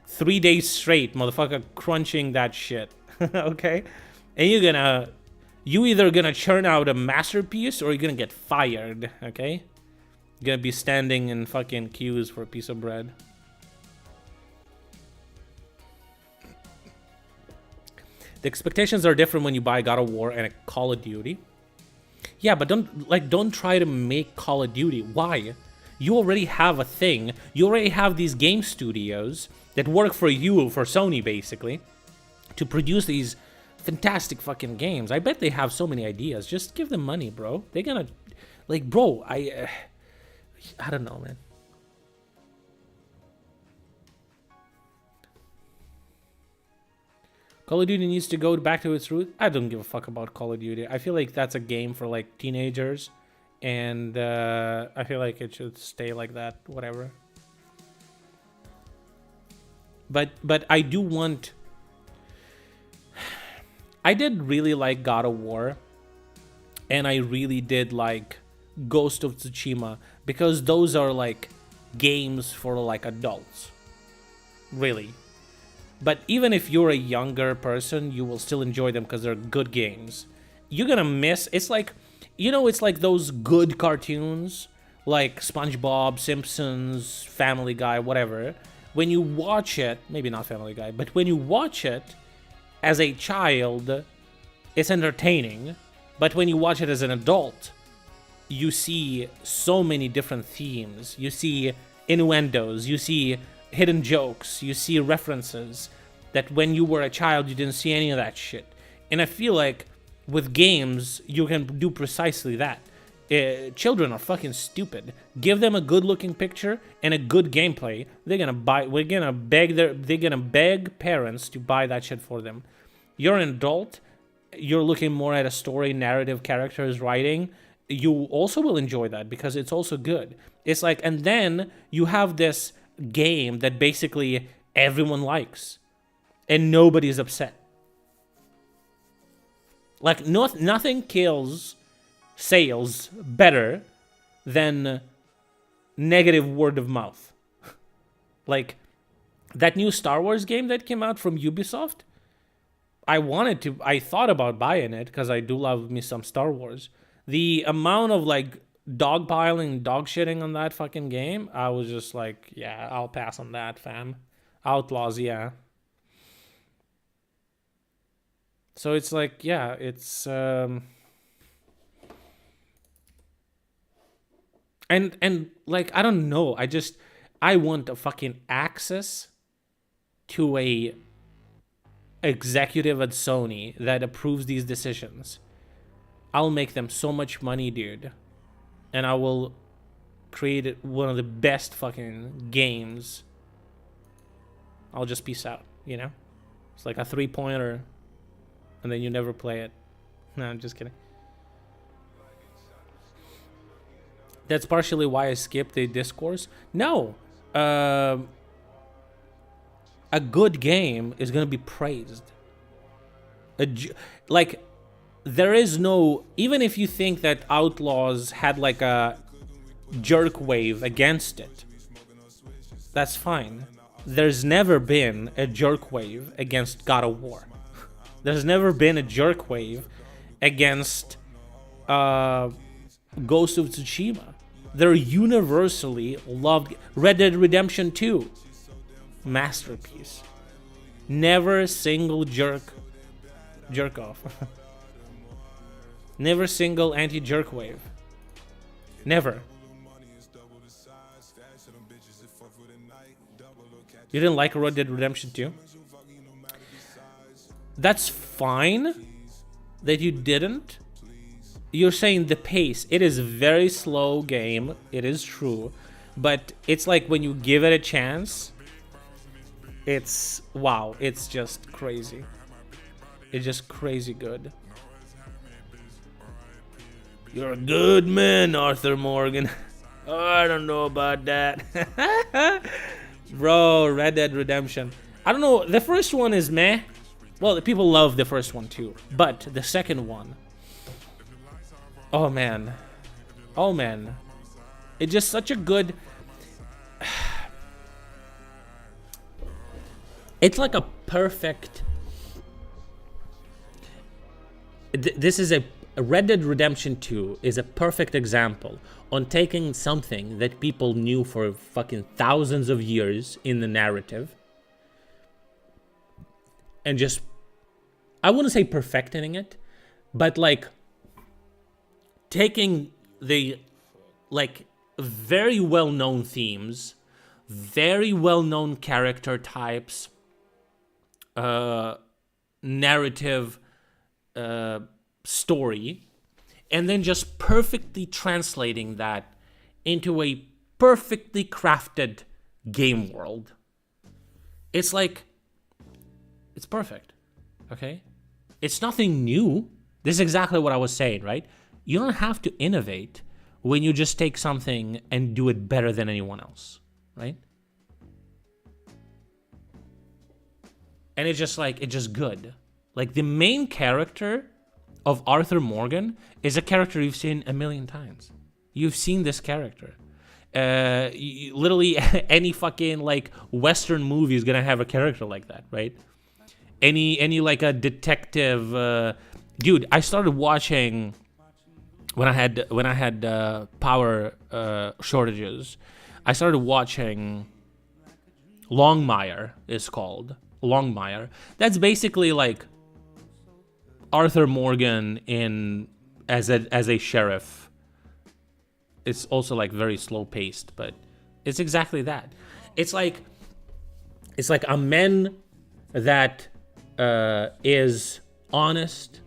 3 days straight, motherfucker, crunching that shit. Okay? And you either gonna churn out a masterpiece or you're gonna get fired, okay? You're gonna be standing in fucking queues for a piece of bread. The expectations are different when you buy God of War and a Call of Duty. Yeah, but don't try to make Call of Duty. Why? You already have a thing. You already have these game studios that work for you, for Sony, basically, to produce these fantastic fucking games. I bet they have so many ideas. Just give them money, bro. They're gonna, like, bro, I don't know, man. Call of Duty needs to go back to its roots. I don't give a fuck about Call of Duty. I feel like that's a game for, like, teenagers. And I feel like it should stay like that, whatever. But I do want... I did really like God of War. And I really did like Ghost of Tsushima. Because those are, like, games for, like, adults. Really. But even if you're a younger person, you will still enjoy them because they're good games. You're gonna miss... It's like... You know, it's like those good cartoons, like SpongeBob, Simpsons, Family Guy, whatever. When you watch it, maybe not Family Guy, but when you watch it as a child, it's entertaining. But when you watch it as an adult, you see so many different themes. You see innuendos, you see hidden jokes, you see references that when you were a child, you didn't see any of that shit. And I feel like with games, you can do precisely that. Children are fucking stupid. Give them a good-looking picture and a good gameplay. They're gonna beg parents to buy that shit for them. You're an adult. You're looking more at a story, narrative, characters, writing. You also will enjoy that because it's also good. It's like, and then you have this game that basically everyone likes, and nobody's upset. Like, nothing kills sales better than negative word of mouth. Like, that new Star Wars game that came out from Ubisoft, I thought about buying it because I do love me some Star Wars. The amount of, like, dogpiling, dog shitting on that fucking game, I was just like, yeah, I'll pass on that, fam. Outlaws, yeah. So it's like, yeah, it's and like, I don't know, I want a fucking access to a executive at Sony that approves these decisions. I'll make them so much money, dude. And I will create one of the best fucking games. I'll just peace out, you know? It's like a 3-pointer. And then you never play it. No, I'm just kidding. That's partially why I skipped the discourse. No. A good game is going to be praised. Like, there is no... Even if you think that Outlaws had like a jerk wave against it, that's fine. There's never been a jerk wave against God of War. There's never been a jerk wave against Ghost of Tsushima. They're universally loved. Red Dead Redemption 2, masterpiece. Never a single jerk off. Never single anti-jerk wave. Never. You didn't like Red Dead Redemption 2? That's fine that you didn't. You're saying the pace. It is a very slow game. It is true. But it's like when you give it a chance, it's... Wow. It's just crazy. It's just crazy good. You're a good man, Arthur Morgan. Oh, I don't know about that. Bro, Red Dead Redemption. I don't know. The first one is meh. Well, the people love the first one too, but the second one, oh man, it's just such a good. It's like a perfect. This is a Red Dead Redemption 2 is a perfect example on taking something that people knew for fucking thousands of years in the narrative and just, I wouldn't say perfecting it, but like taking the like very well-known themes, very well-known character types, narrative story, and then just perfectly translating that into a perfectly crafted game world. It's like, it's perfect, okay? It's nothing new. This is exactly what I was saying, right? You don't have to innovate when you just take something and do it better than anyone else, right? And it's just like, it's just good. Like, the main character of Arthur Morgan is a character you've seen a million times. You've seen this character. Literally any fucking like Western movie is gonna have a character like that, right? Any like a detective. Dude, I started watching when I had power shortages. I started watching Longmire. Is called Longmire. That's basically like Arthur Morgan as a sheriff. It's also like very slow paced, but it's exactly that. It's like a man that is honest,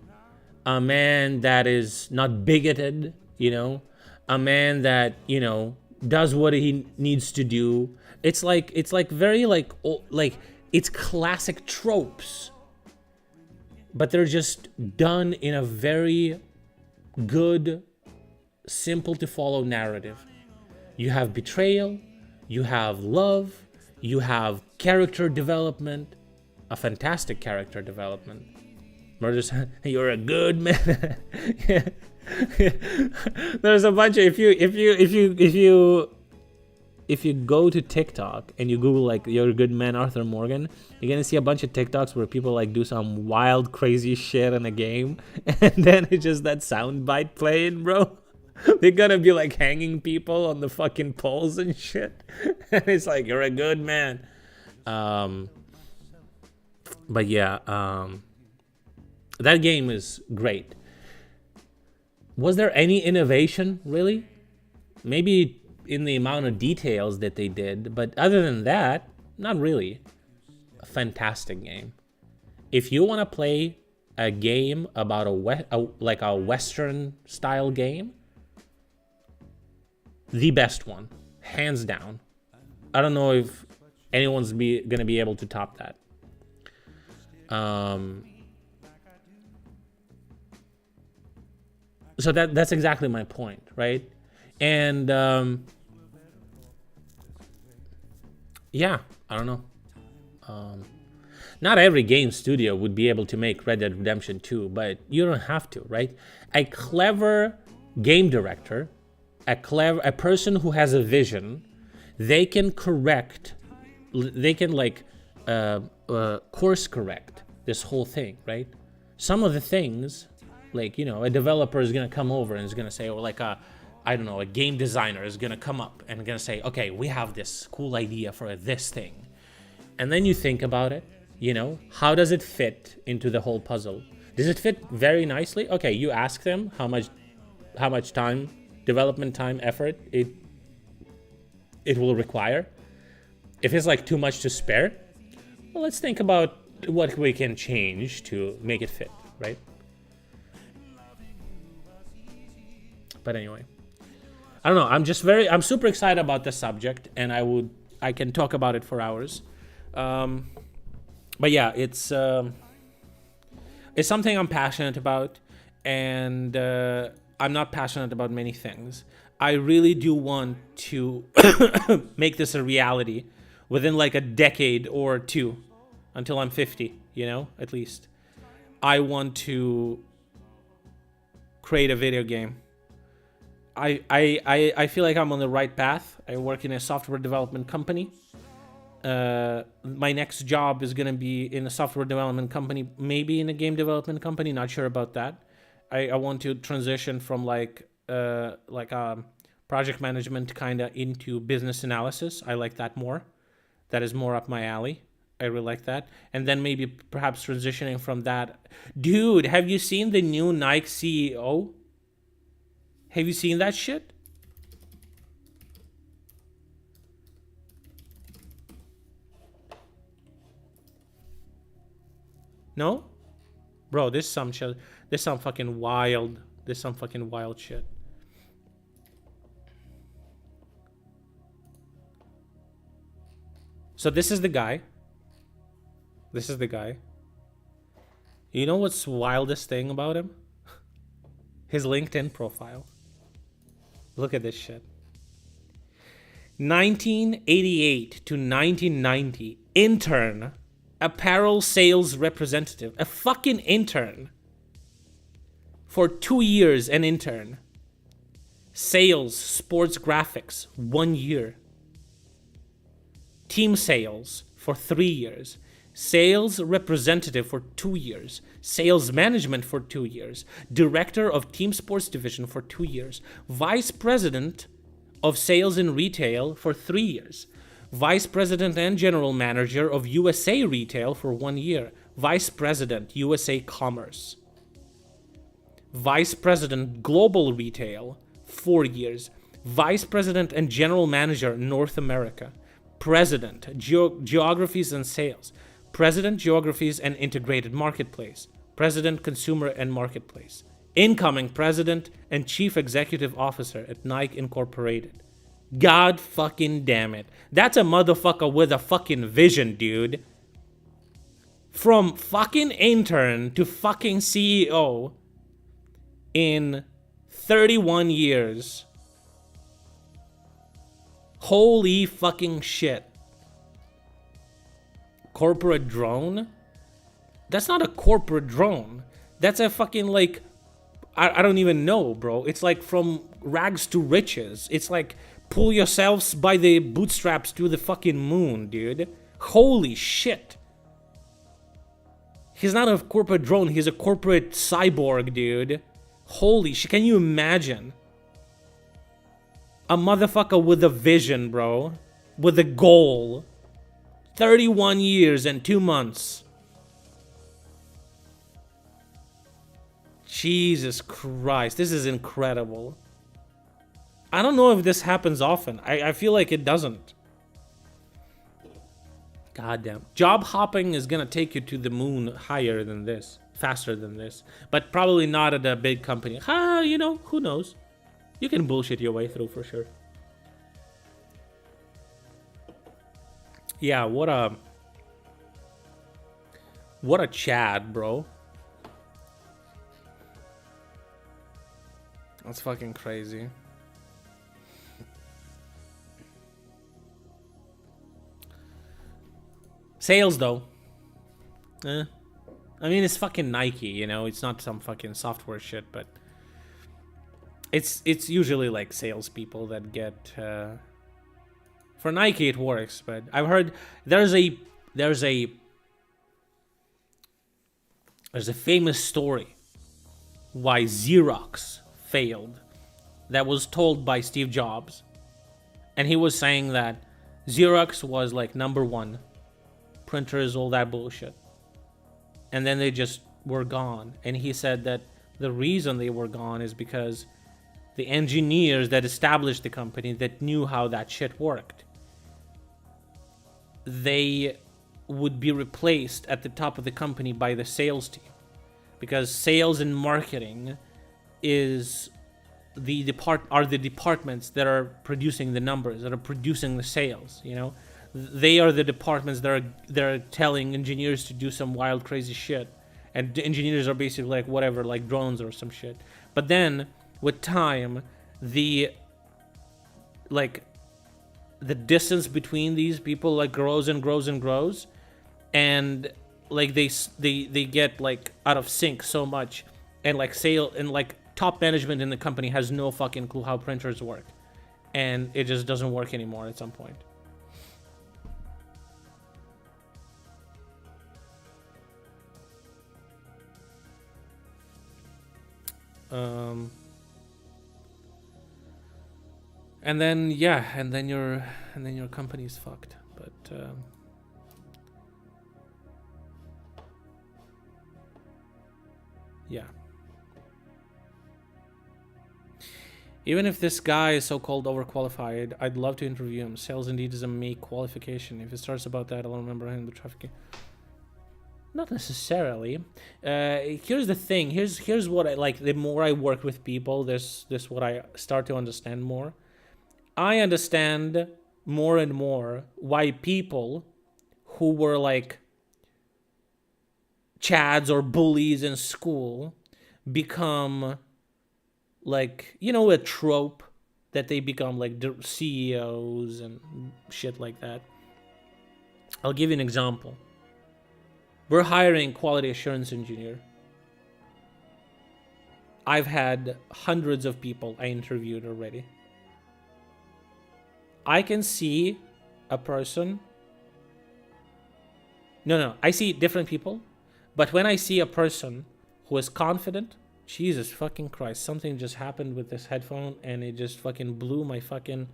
a man that is not bigoted, you know, a man that, you know, does what he needs to do. It's like very like it's classic tropes, but they're just done in a very good, simple to follow narrative. You have betrayal, you have love, you have character development, a fantastic character development. Murders, you're a good man. There's a bunch of if you go to TikTok and you Google like "you're a good man, Arthur Morgan," you're gonna see a bunch of TikToks where people like do some wild, crazy shit in a game, and then it's just that soundbite playing, bro. They're gonna be like hanging people on the fucking poles and shit, and it's like you're a good man. But yeah, that game is great. Was there any innovation, really? Maybe in the amount of details that they did, but other than that, not really. A fantastic game. If you want to play a game about a Western style game, the best one, hands down. I don't know if anyone's gonna be able to top that. So that's exactly my point, right? And yeah, I don't know. Not every game studio would be able to make Red Dead Redemption 2, but you don't have to, right? A clever game director, a person who has a vision, they can correct, they can like course correct this whole thing, right? Some of the things, like, you know, a developer is gonna come over and is gonna say, or like a game designer is gonna come up and gonna say, okay, we have this cool idea for this thing. And then you think about it, you know, how does it fit into the whole puzzle? Does it fit very nicely? Okay, you ask them how much time, development time, effort it will require. If it's like too much to spare, well, let's think about what we can change to make it fit, right? But anyway, I don't know. I'm super excited about the subject, and I can talk about it for hours. But yeah, it's something I'm passionate about, and I'm not passionate about many things. I really do want to make this a reality within like a decade or two. until I'm 50, you know, at least. I want to create a video game. I feel like I'm on the right path. I work in a software development company. My next job is gonna be in a software development company, maybe in a game development company. Not sure about that. I want to transition from project management kind of into business analysis. I like that more. That is more up my alley. I really like that. And then maybe perhaps transitioning from that. Dude, have you seen the new Nike CEO? Have you seen that shit? No? Bro, this is some shit. This is some fucking wild. This is some fucking wild shit. So this is the guy. This is the guy. You know what's the wildest thing about him? His LinkedIn profile. Look at this shit. 1988 to 1990. Intern. Apparel sales representative. A fucking intern. For 2 years, an intern. Sales, sports graphics, 1 year. Team sales for 3 years. Sales representative for 2 years. Sales management for 2 years. Director of team sports division for 2 years. Vice president of sales and retail for 3 years. Vice president and general manager of USA retail for 1 year. Vice president USA commerce. Vice president global retail 4 years. Vice president and general manager North America. President geographies and sales. President geographies and integrated marketplace. President consumer and marketplace. Incoming president and chief executive officer at Nike Incorporated. God fucking damn it. That's a motherfucker with a fucking vision, dude. From fucking intern to fucking CEO in 31 years. Holy fucking shit. Corporate drone? That's not a corporate drone. That's a fucking like... I don't even know, bro. It's like from rags to riches. It's like pull yourselves by the bootstraps to the fucking moon, dude. Holy shit. He's not a corporate drone. He's a corporate cyborg, dude. Holy shit. Can you imagine? A motherfucker with a vision, bro. With a goal. 31 years and 2 months. Jesus Christ. This is incredible. I don't know if this happens often. I feel like it doesn't. Goddamn. Job hopping is gonna take you to the moon higher than this. Faster than this. But probably not at a big company. You know, who knows? You can bullshit your way through for sure. Yeah, what a Chad, bro. That's fucking crazy. Sales though. I mean, it's fucking Nike, you know, it's not some fucking software shit, but it's usually like salespeople that get for Nike it works, but I've heard there's a famous story why Xerox failed that was told by Steve Jobs, and he was saying that Xerox was like #1, printers, all that bullshit, and then they just were gone. And he said that the reason they were gone is because the engineers that established the company, that knew how that shit worked, they would be replaced at the top of the company by the sales team, because sales and marketing is the departments that are producing the numbers, that are producing the sales, you know. They are the departments that are telling engineers to do some wild crazy shit, and the engineers are basically like whatever, like drones or some shit. But then with time, the distance between these people like grows and grows and grows, and like they get like out of sync so much, and like top management in the company has no fucking clue how printers work, and it just doesn't work anymore at some point. And then your company's fucked. But yeah. Even if this guy is so-called overqualified, I'd love to interview him. Sales indeed is a make qualification. If it starts about that, I'll remember him the trafficking. Not necessarily. Here's the thing. Here's what I like. The more I work with people, this what I start to understand more. I understand more and more why people who were like chads or bullies in school become like, you know, a trope that they become like CEOs and shit like that. I'll give you an example. We're hiring quality assurance engineer. I've had hundreds of people I interviewed already. I can see a person. No, I see different people. But when I see a person who is confident, Jesus fucking Christ, something just happened with this headphone and it just fucking blew my fucking...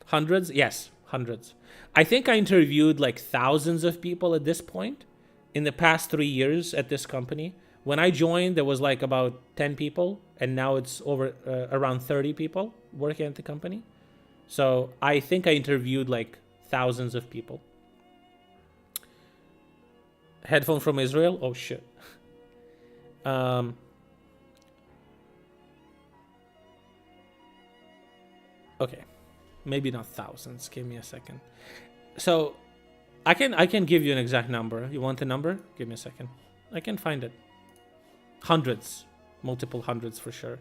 Hundreds? Yes, hundreds. I think I interviewed like thousands of people at this point in the past 3 years at this company. When I joined, there was like about 10 people, and now it's over around 30 people working at the company. So I think I interviewed like thousands of people. Headphone from Israel? Oh shit. Okay. Maybe not thousands. Give me a second. So I can give you an exact number. You want the number? Give me a second. I can find it. Hundreds. Multiple hundreds for sure.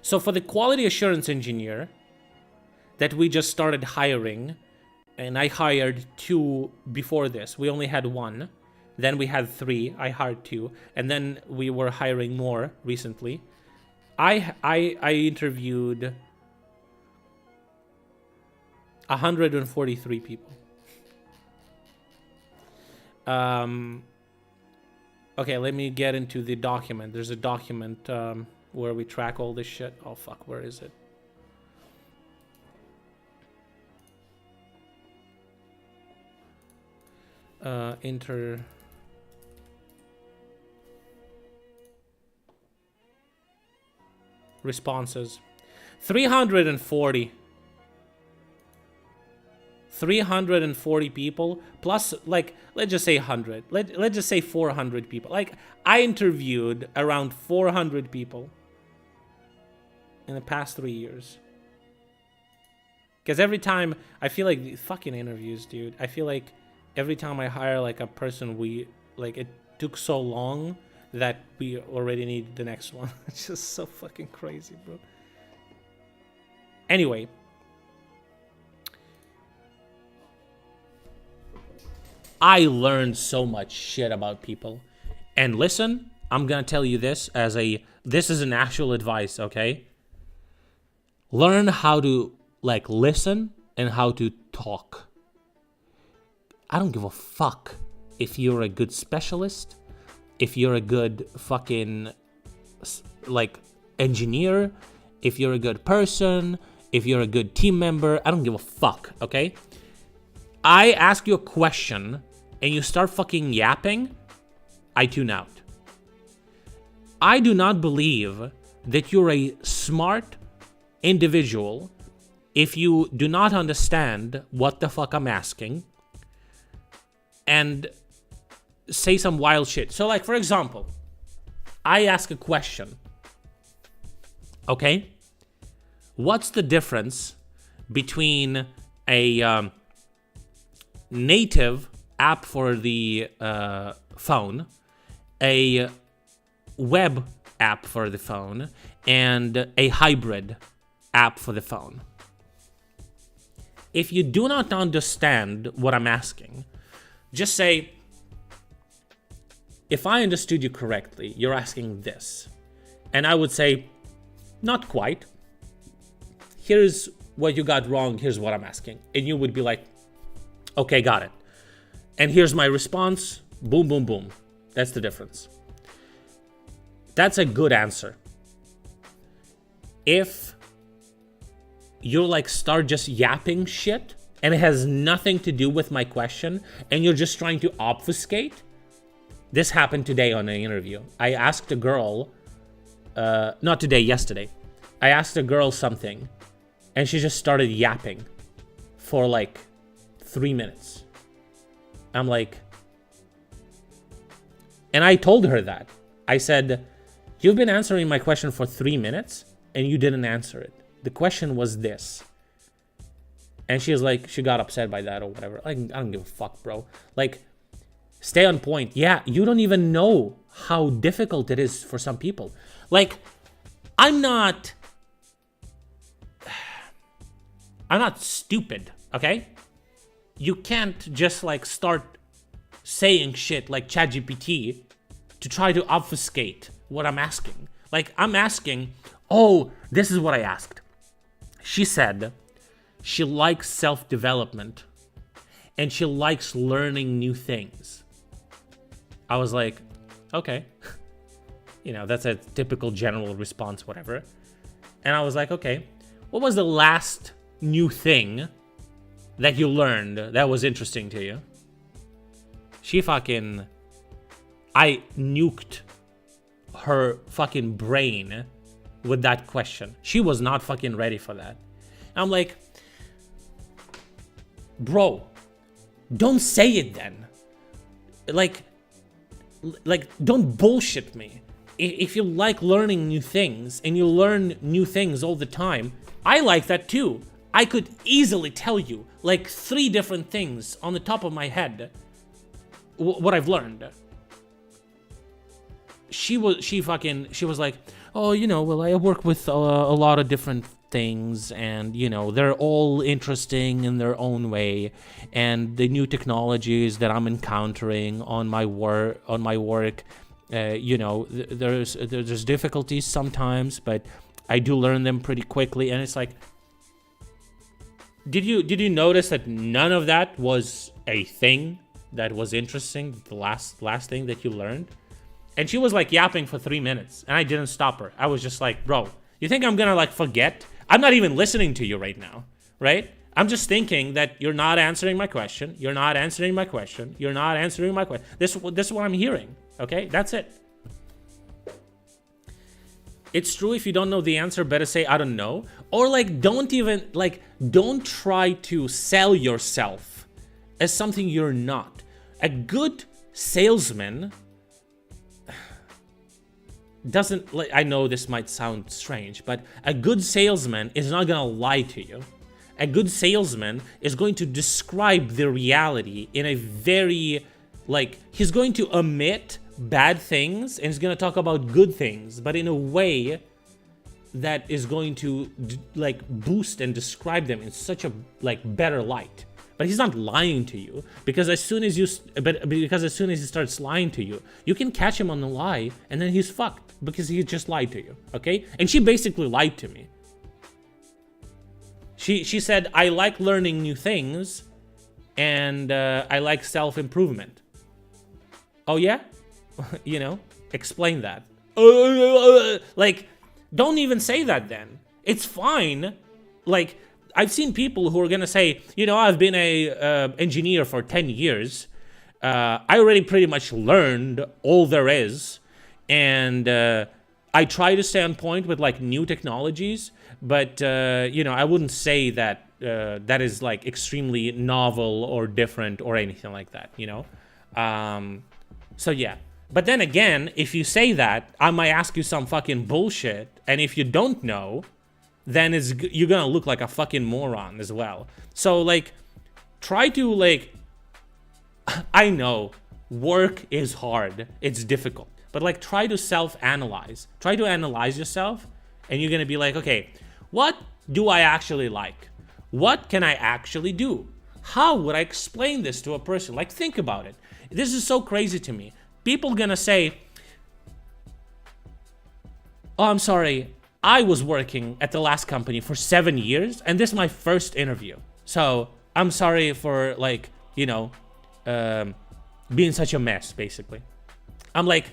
So for the quality assurance engineer that we just started hiring, and I hired 2 before this. We only had 1. Then we had 3. I hired 2. And then we were hiring more recently. I interviewed 143 people. Okay, let me get into the document. There's a document where we track all this shit. Oh fuck, where is it? Enter responses. 340 people plus, like, let's just say 100. Let's just say 400 people. Like, I interviewed around 400 people in the past 3 years. Because every time, I feel like these fucking interviews, dude. I feel like every time I hire like a person, it took so long that we already need the next one. It's just so fucking crazy, bro. Anyway. I learned so much shit about people. And listen, I'm gonna tell you this this is an actual advice, okay? Learn how to, like, listen and how to talk. I don't give a fuck if you're a good specialist, if you're a good fucking, like, engineer, if you're a good person, if you're a good team member. I don't give a fuck, okay? I ask you a question and you start fucking yapping, I tune out. I do not believe that you're a smart individual if you do not understand what the fuck I'm asking and say some wild shit. So, like, for example, I ask a question. Okay? What's the difference between a native app for the phone, a web app for the phone, and a hybrid app for the phone. If you do not understand what I'm asking, just say, if I understood you correctly, you're asking this. And I would say, not quite. Here's what you got wrong, here's what I'm asking. And you would be like, okay, got it. And here's my response, boom, boom, boom. That's the difference. That's a good answer. If you like start just yapping shit and it has nothing to do with my question and you're just trying to obfuscate, this happened today on an interview. I asked a girl, not today, yesterday. I asked a girl something and she just started yapping for like 3 minutes. I'm like, and I told her that. I said, you've been answering my question for 3 minutes and you didn't answer it. The question was this. And she was like, she got upset by that or whatever. Like, I don't give a fuck, bro. Like, stay on point. Yeah, you don't even know how difficult it is for some people. Like, I'm not stupid, okay? You can't just like start saying shit like ChatGPT to try to obfuscate what I'm asking. Like, I'm asking, oh, this is what I asked. She said she likes self-development and she likes learning new things. I was like, okay. You know, that's a typical general response, whatever. And I was like, okay, what was the last new thing that you learned that was interesting to you? I nuked her fucking brain with that question. She was not fucking ready for that. I'm like, bro, don't say it then. Like, don't bullshit me. If you like learning new things and you learn new things all the time, I like that too. I could easily tell you like 3 different things on the top of my head what I've learned. She was like, oh, you know, well, I work with a lot of different things and, you know, they're all interesting in their own way. And the new technologies that I'm encountering on my work, you know, there's difficulties sometimes, but I do learn them pretty quickly. And it's like, did you notice that none of that was a thing that was interesting? The last thing that you learned? And she was like yapping for 3 minutes and I didn't stop her. I was just like, bro, you think I'm gonna like forget? I'm not even listening to you right now, right? I'm just thinking that you're not answering my question. You're not answering my question. You're not answering my question. This is what I'm hearing, okay? That's it. It's true, if you don't know the answer, better say, I don't know. Or like, don't try to sell yourself as something you're not. A good salesman doesn't, like, I know this might sound strange, but a good salesman is not gonna lie to you. A good salesman is going to describe the reality in a very, like, he's going to omit bad things and he's going to talk about good things, but in a way that is going to like boost and describe them in such a like better light. But he's not lying to you, because as soon as he starts lying to you, you can catch him on the lie and then he's fucked because he just lied to you, okay? And she basically lied to me. She said, I like learning new things and I like self-improvement. Oh yeah? You know, explain that. Like, don't even say that then. It's fine. Like, I've seen people who are gonna say, you know, I've been a engineer for 10 years. I already pretty much learned all there is. And I try to stay on point with like new technologies. But, you know, I wouldn't say that that is like extremely novel or different or anything like that, you know? So yeah. But then again, if you say that, I might ask you some fucking bullshit. And if you don't know, then you're gonna look like a fucking moron as well. So like, try to like, I know work is hard, it's difficult, but like try to self-analyze. Try to analyze yourself and you're gonna be like, okay, what do I actually like? What can I actually do? How would I explain this to a person? Like, think about it. This is so crazy to me. People gonna say, oh, I'm sorry, I was working at the last company for 7 years, and this is my first interview. So I'm sorry for, like, you know, being such a mess, basically. I'm like,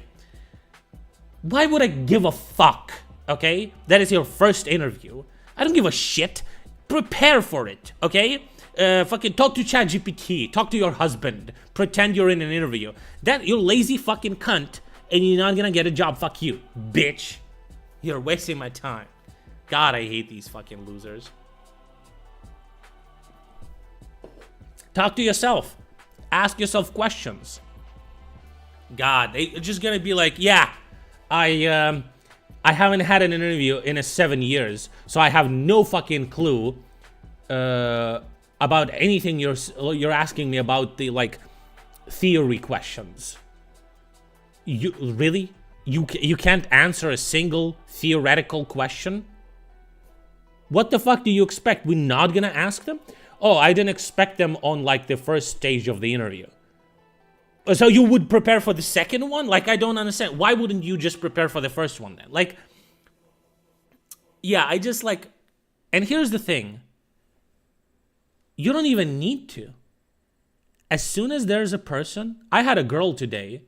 why would I give a fuck, okay? That is your first interview. I don't give a shit. Prepare for it, okay? Fucking talk to ChatGPT. Talk to your husband. Pretend you're in an interview. That, you're lazy fucking cunt, and you're not gonna get a job. Fuck you, bitch. You're wasting my time. God, I hate these fucking losers. Talk to yourself. Ask yourself questions. God, they're just gonna be like, yeah, I haven't had an interview in 7 years, so I have no fucking clue about anything you're asking me about, the like theory questions. You really? You can't answer a single theoretical question? What the fuck do you expect? We're not gonna ask them? Oh, I didn't expect them on like the first stage of the interview. So you would prepare for the second one? Like, I don't understand. Why wouldn't you just prepare for the first one then? Like, yeah, I just like, and here's the thing. You don't even need to. As soon as there's a person, I had a girl today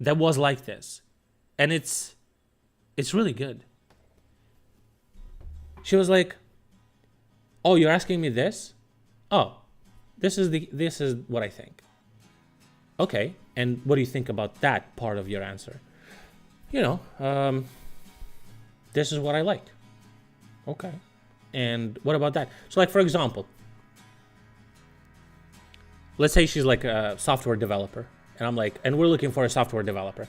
that was like this. And it's really good. She was like, oh, you're asking me this? Oh, this is what I think. Okay, and what do you think about that part of your answer? You know, this is what I like. Okay, and what about that? So like, for example, let's say she's like a software developer, and I'm like, and we're looking for a software developer.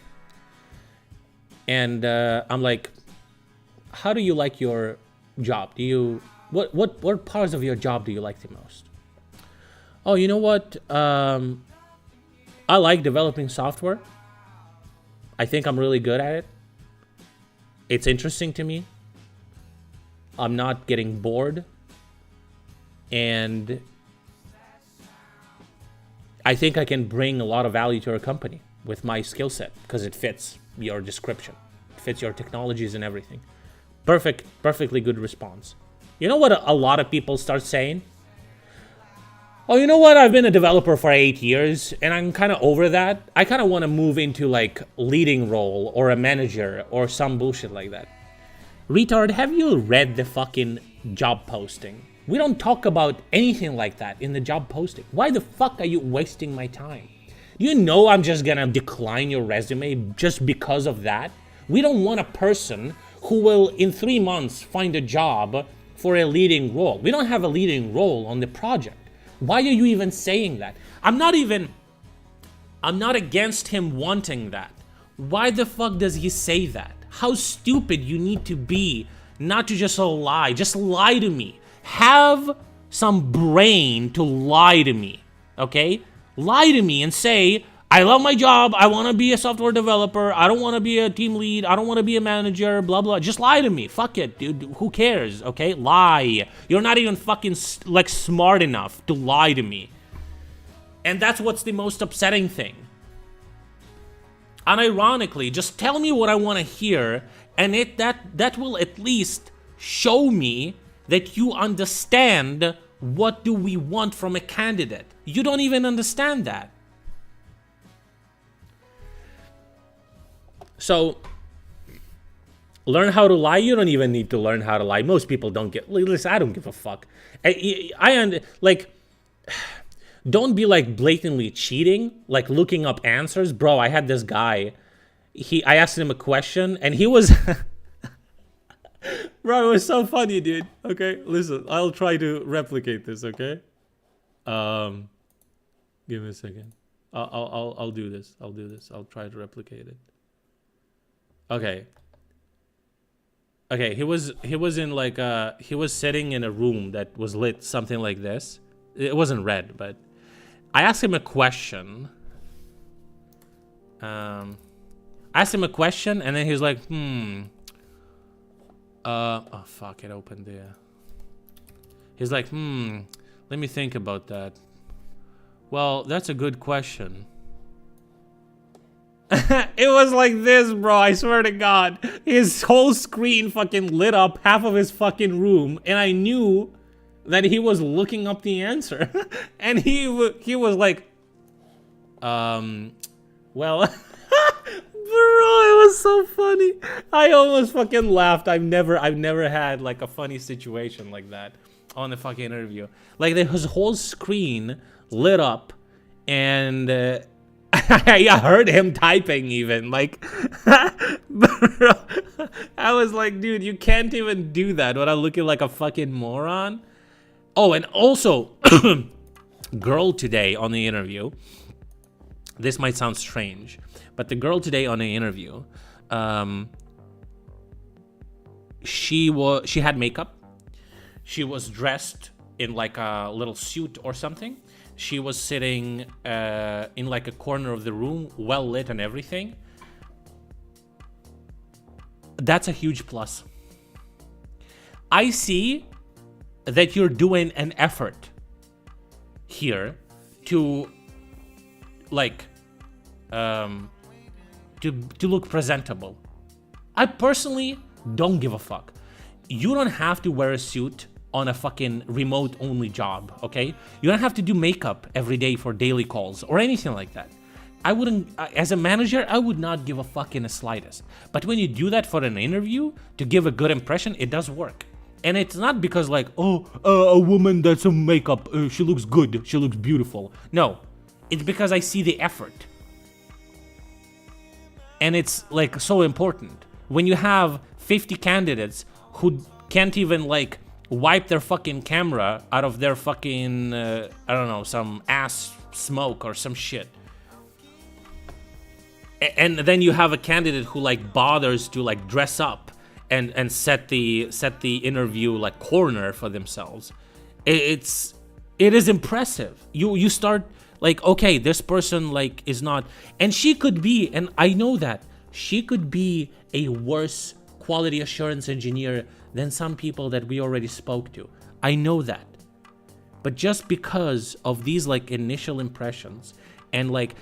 And I'm like, how do you like your job? Do you, what parts of your job do you like the most? Oh, you know what? I like developing software. I think I'm really good at it. It's interesting to me. I'm not getting bored. And I think I can bring a lot of value to our company with my skill set because it fits your description. It fits your technologies and everything. Perfectly good response. You know what a lot of people start saying? Oh, you know what? I've been a developer for 8 years and I'm kind of over that. I kind of want to move into like leading role or a manager or some bullshit like that. Retard, have you read the fucking job posting? We don't talk about anything like that in the job posting. Why the fuck are you wasting my time? You know I'm just gonna decline your resume just because of that? We don't want a person who will in 3 months find a job for a leading role. We don't have a leading role on the project. Why are you even saying that? I'm not against him wanting that. Why the fuck does he say that? How stupid you need to be not to just lie. Just lie to me. Have some brain to lie to me, okay? Lie to me and say, I love my job, I want to be a software developer, I don't want to be a team lead, I don't want to be a manager, blah, blah. Just lie to me. Fuck it, dude. Who cares, okay? Lie. You're not even fucking, like, smart enough to lie to me. And that's what's the most upsetting thing. Unironically, just tell me what I want to hear, and that will at least show me that you understand what do we want from a candidate. You don't even understand that. So, learn how to lie. You don't even need to learn how to lie. Most people don't get. Listen, I don't give a fuck. Don't be like blatantly cheating, like looking up answers, bro. I had this guy. I asked him a question, and he was. Bro, it was so funny, dude. Okay, listen, I'll try to replicate this. Okay. Give me a second. I'll do this. I'll try to replicate it. Okay. Okay, he was in like he was sitting in a room that was lit something like this. It wasn't red, but I asked him a question. I asked him a question, and then he was like, oh fuck, it opened there. He's like, let me think about that. Well, that's a good question. It was like this, bro. I swear to God. His whole screen fucking lit up half of his fucking room. And I knew that he was looking up the answer. And he was like, well... Bro, it was so funny. I almost fucking laughed. I've never had like a funny situation like that on the fucking interview. Like his whole screen lit up, and I heard him typing even. Like, bro, I was like, dude, you can't even do that without looking like a fucking moron. Oh, and also, girl today on the interview. This might sound strange, but the girl today on the interview, she had makeup. She was dressed in like a little suit or something. She was sitting in like a corner of the room, well lit and everything. That's a huge plus. I see that you're doing an effort here to like to look presentable. I personally don't give a fuck. You don't have to wear a suit on a fucking remote only job, okay? You don't have to do makeup every day for daily calls or anything like that. I wouldn't, as a manager, I would not give a fuck in the slightest. But when you do that for an interview to give a good impression, it does work. And it's not because like, oh, a woman that's on makeup, she looks good, she looks beautiful. No. It's because I see the effort. And it's like so important. When you have 50 candidates who can't even like wipe their fucking camera out of their fucking, I don't know, some ass smoke or some shit. And then you have a candidate who like bothers to like dress up and set the interview like corner for themselves. It is impressive. You start like, okay, this person like is not, and she could be, and I know that she could be a worse quality assurance engineer than some people that we already spoke to. I know that. But just because of these like initial impressions and like,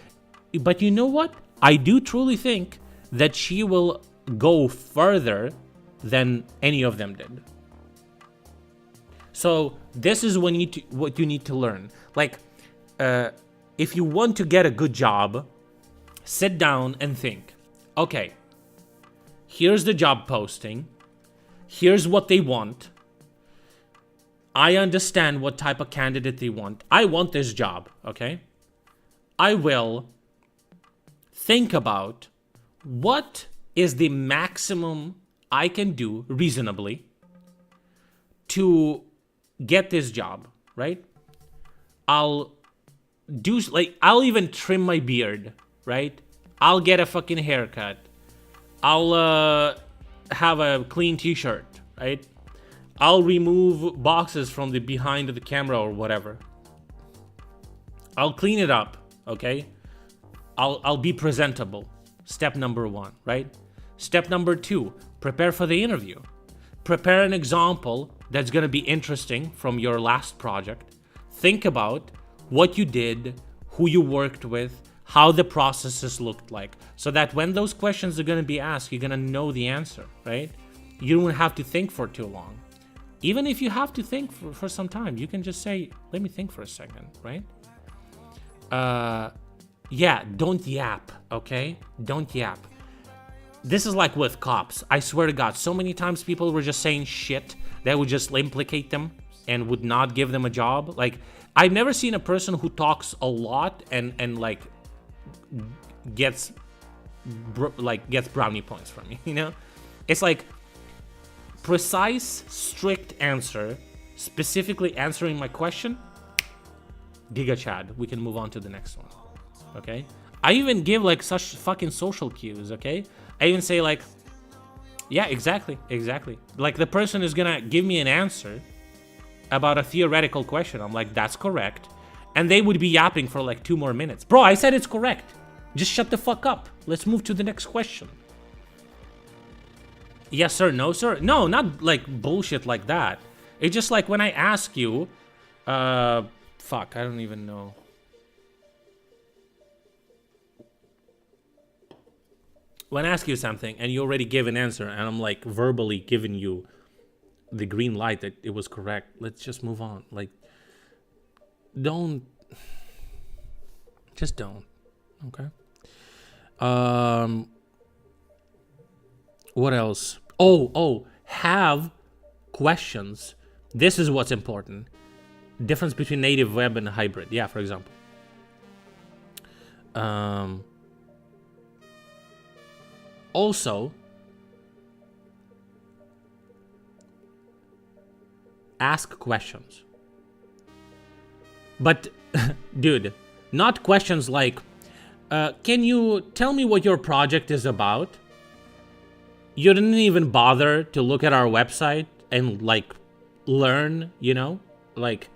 but you know what? I do truly think that she will go further than any of them did. So this is what you need to learn. Like, if you want to get a good job, sit down and think, okay, here's the job posting. Here's what they want. I understand what type of candidate they want. I want this job, okay? I will think about what is the maximum I can do reasonably to get this job, right? I'll even trim my beard, right? I'll get a fucking haircut. I'll have a clean t-shirt, right? I'll remove boxes from the behind of the camera or whatever. I'll clean it up, okay? I'll be presentable. Step number 1, right? Step number 2, prepare for the interview. Prepare an example that's gonna be interesting from your last project. Think about what you did, who you worked with, how the processes looked like, so that when those questions are gonna be asked, you're gonna know the answer, right? You don't have to think for too long. Even if you have to think for some time, you can just say, let me think for a second, right? Yeah, don't yap, okay? Don't yap. This is like with cops. I swear to God, so many times people were just saying shit that would just implicate them and would not give them a job. Like, I've never seen a person who talks a lot and like gets brownie points from me, you know? It's like precise, strict answer, specifically answering my question. Giga Chad. We can move on to the next one. Okay? I even give like such fucking social cues, okay? I even say like, yeah, exactly. Like the person is gonna give me an answer about a theoretical question. I'm like, that's correct. And they would be yapping for like 2 more minutes. Bro, I said it's correct. Just shut the fuck up. Let's move to the next question. Yes, sir. No, sir. No, not like bullshit like that. It's just like when I ask you, fuck, I don't even know. When I ask you something and you already give an answer and I'm like verbally giving you the green light that it was correct, let's just move on. Like, just don't. Okay. What else? Have questions. This is what's important. Difference between native web and hybrid. Yeah, for example. Also, ask questions. But, dude, not questions like, can you tell me what your project is about? You didn't even bother to look at our website and, like, learn, you know? Like,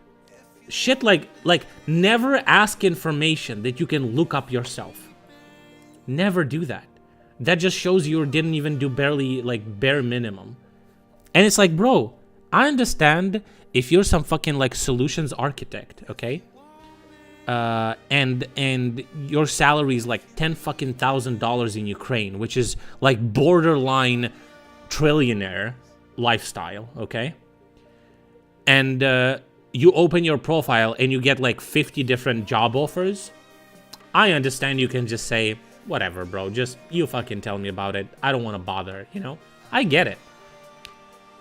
shit like never ask information that you can look up yourself. Never do that. That just shows you didn't even do barely, like, bare minimum. And it's like, bro, I understand if you're some fucking, like, solutions architect, okay? And your salary is like $10,000 in Ukraine, which is like borderline trillionaire lifestyle, okay? And you open your profile and you get like 50 different job offers. I understand you can just say, whatever, bro, just you fucking tell me about it. I don't want to bother, you know? I get it.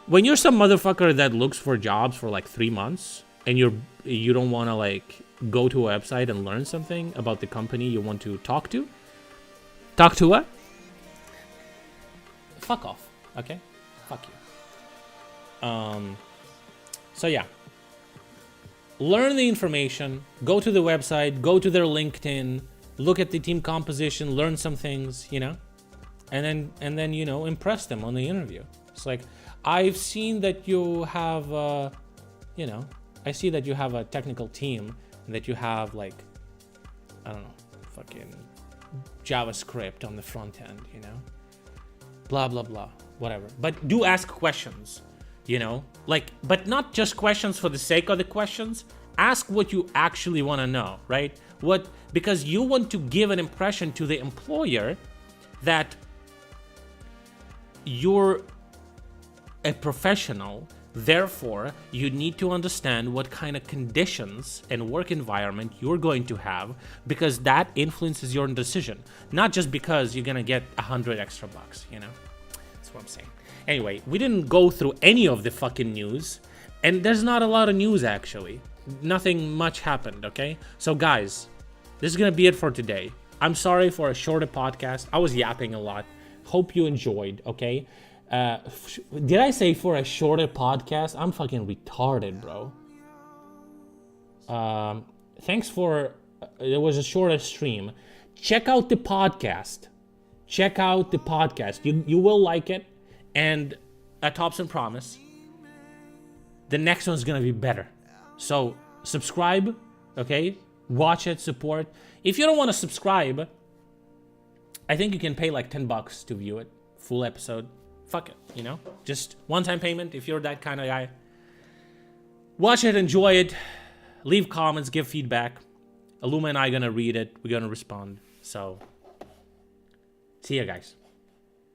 When you're some motherfucker that looks for jobs for like 3 months and you don't want to like go to a website and learn something about the company you want to talk to what? Fuck off, okay? Fuck you. So yeah. Learn the information, go to the website, go to their LinkedIn, look at the team composition, learn some things, you know? And then you know, impress them on the interview. It's like, I've seen that you have you know, I see that you have a technical team, that you have like, I don't know, fucking JavaScript on the front end, you know? Blah, blah, blah, whatever. But do ask questions, you know? Like, but not just questions for the sake of the questions. Ask what you actually want to know, right? Because you want to give an impression to the employer that you're a professional. Therefore, you need to understand what kind of conditions and work environment you're going to have, because that influences your decision. Not just because you're gonna get 100 extra bucks, you know? That's what I'm saying. Anyway, we didn't go through any of the fucking news, and there's not a lot of news actually. Nothing much happened, okay? So guys, this is gonna be it for today. I'm sorry for a shorter podcast. I was yapping a lot. Hope you enjoyed, okay? Did I say for a shorter podcast? I'm fucking retarded, bro. Thanks for... it was a shorter stream. Check out the podcast. Check out the podcast. You will like it. And I Thompson promise, the next one's gonna be better. So, subscribe, okay? Watch it, support. If you don't want to subscribe, I think you can pay like $10 to view it. Full episode. Fuck it, you know? Just one-time payment if you're that kind of guy. Watch it, enjoy it. Leave comments, give feedback. Illuma and I are gonna read it. We're gonna respond. So, see ya, guys.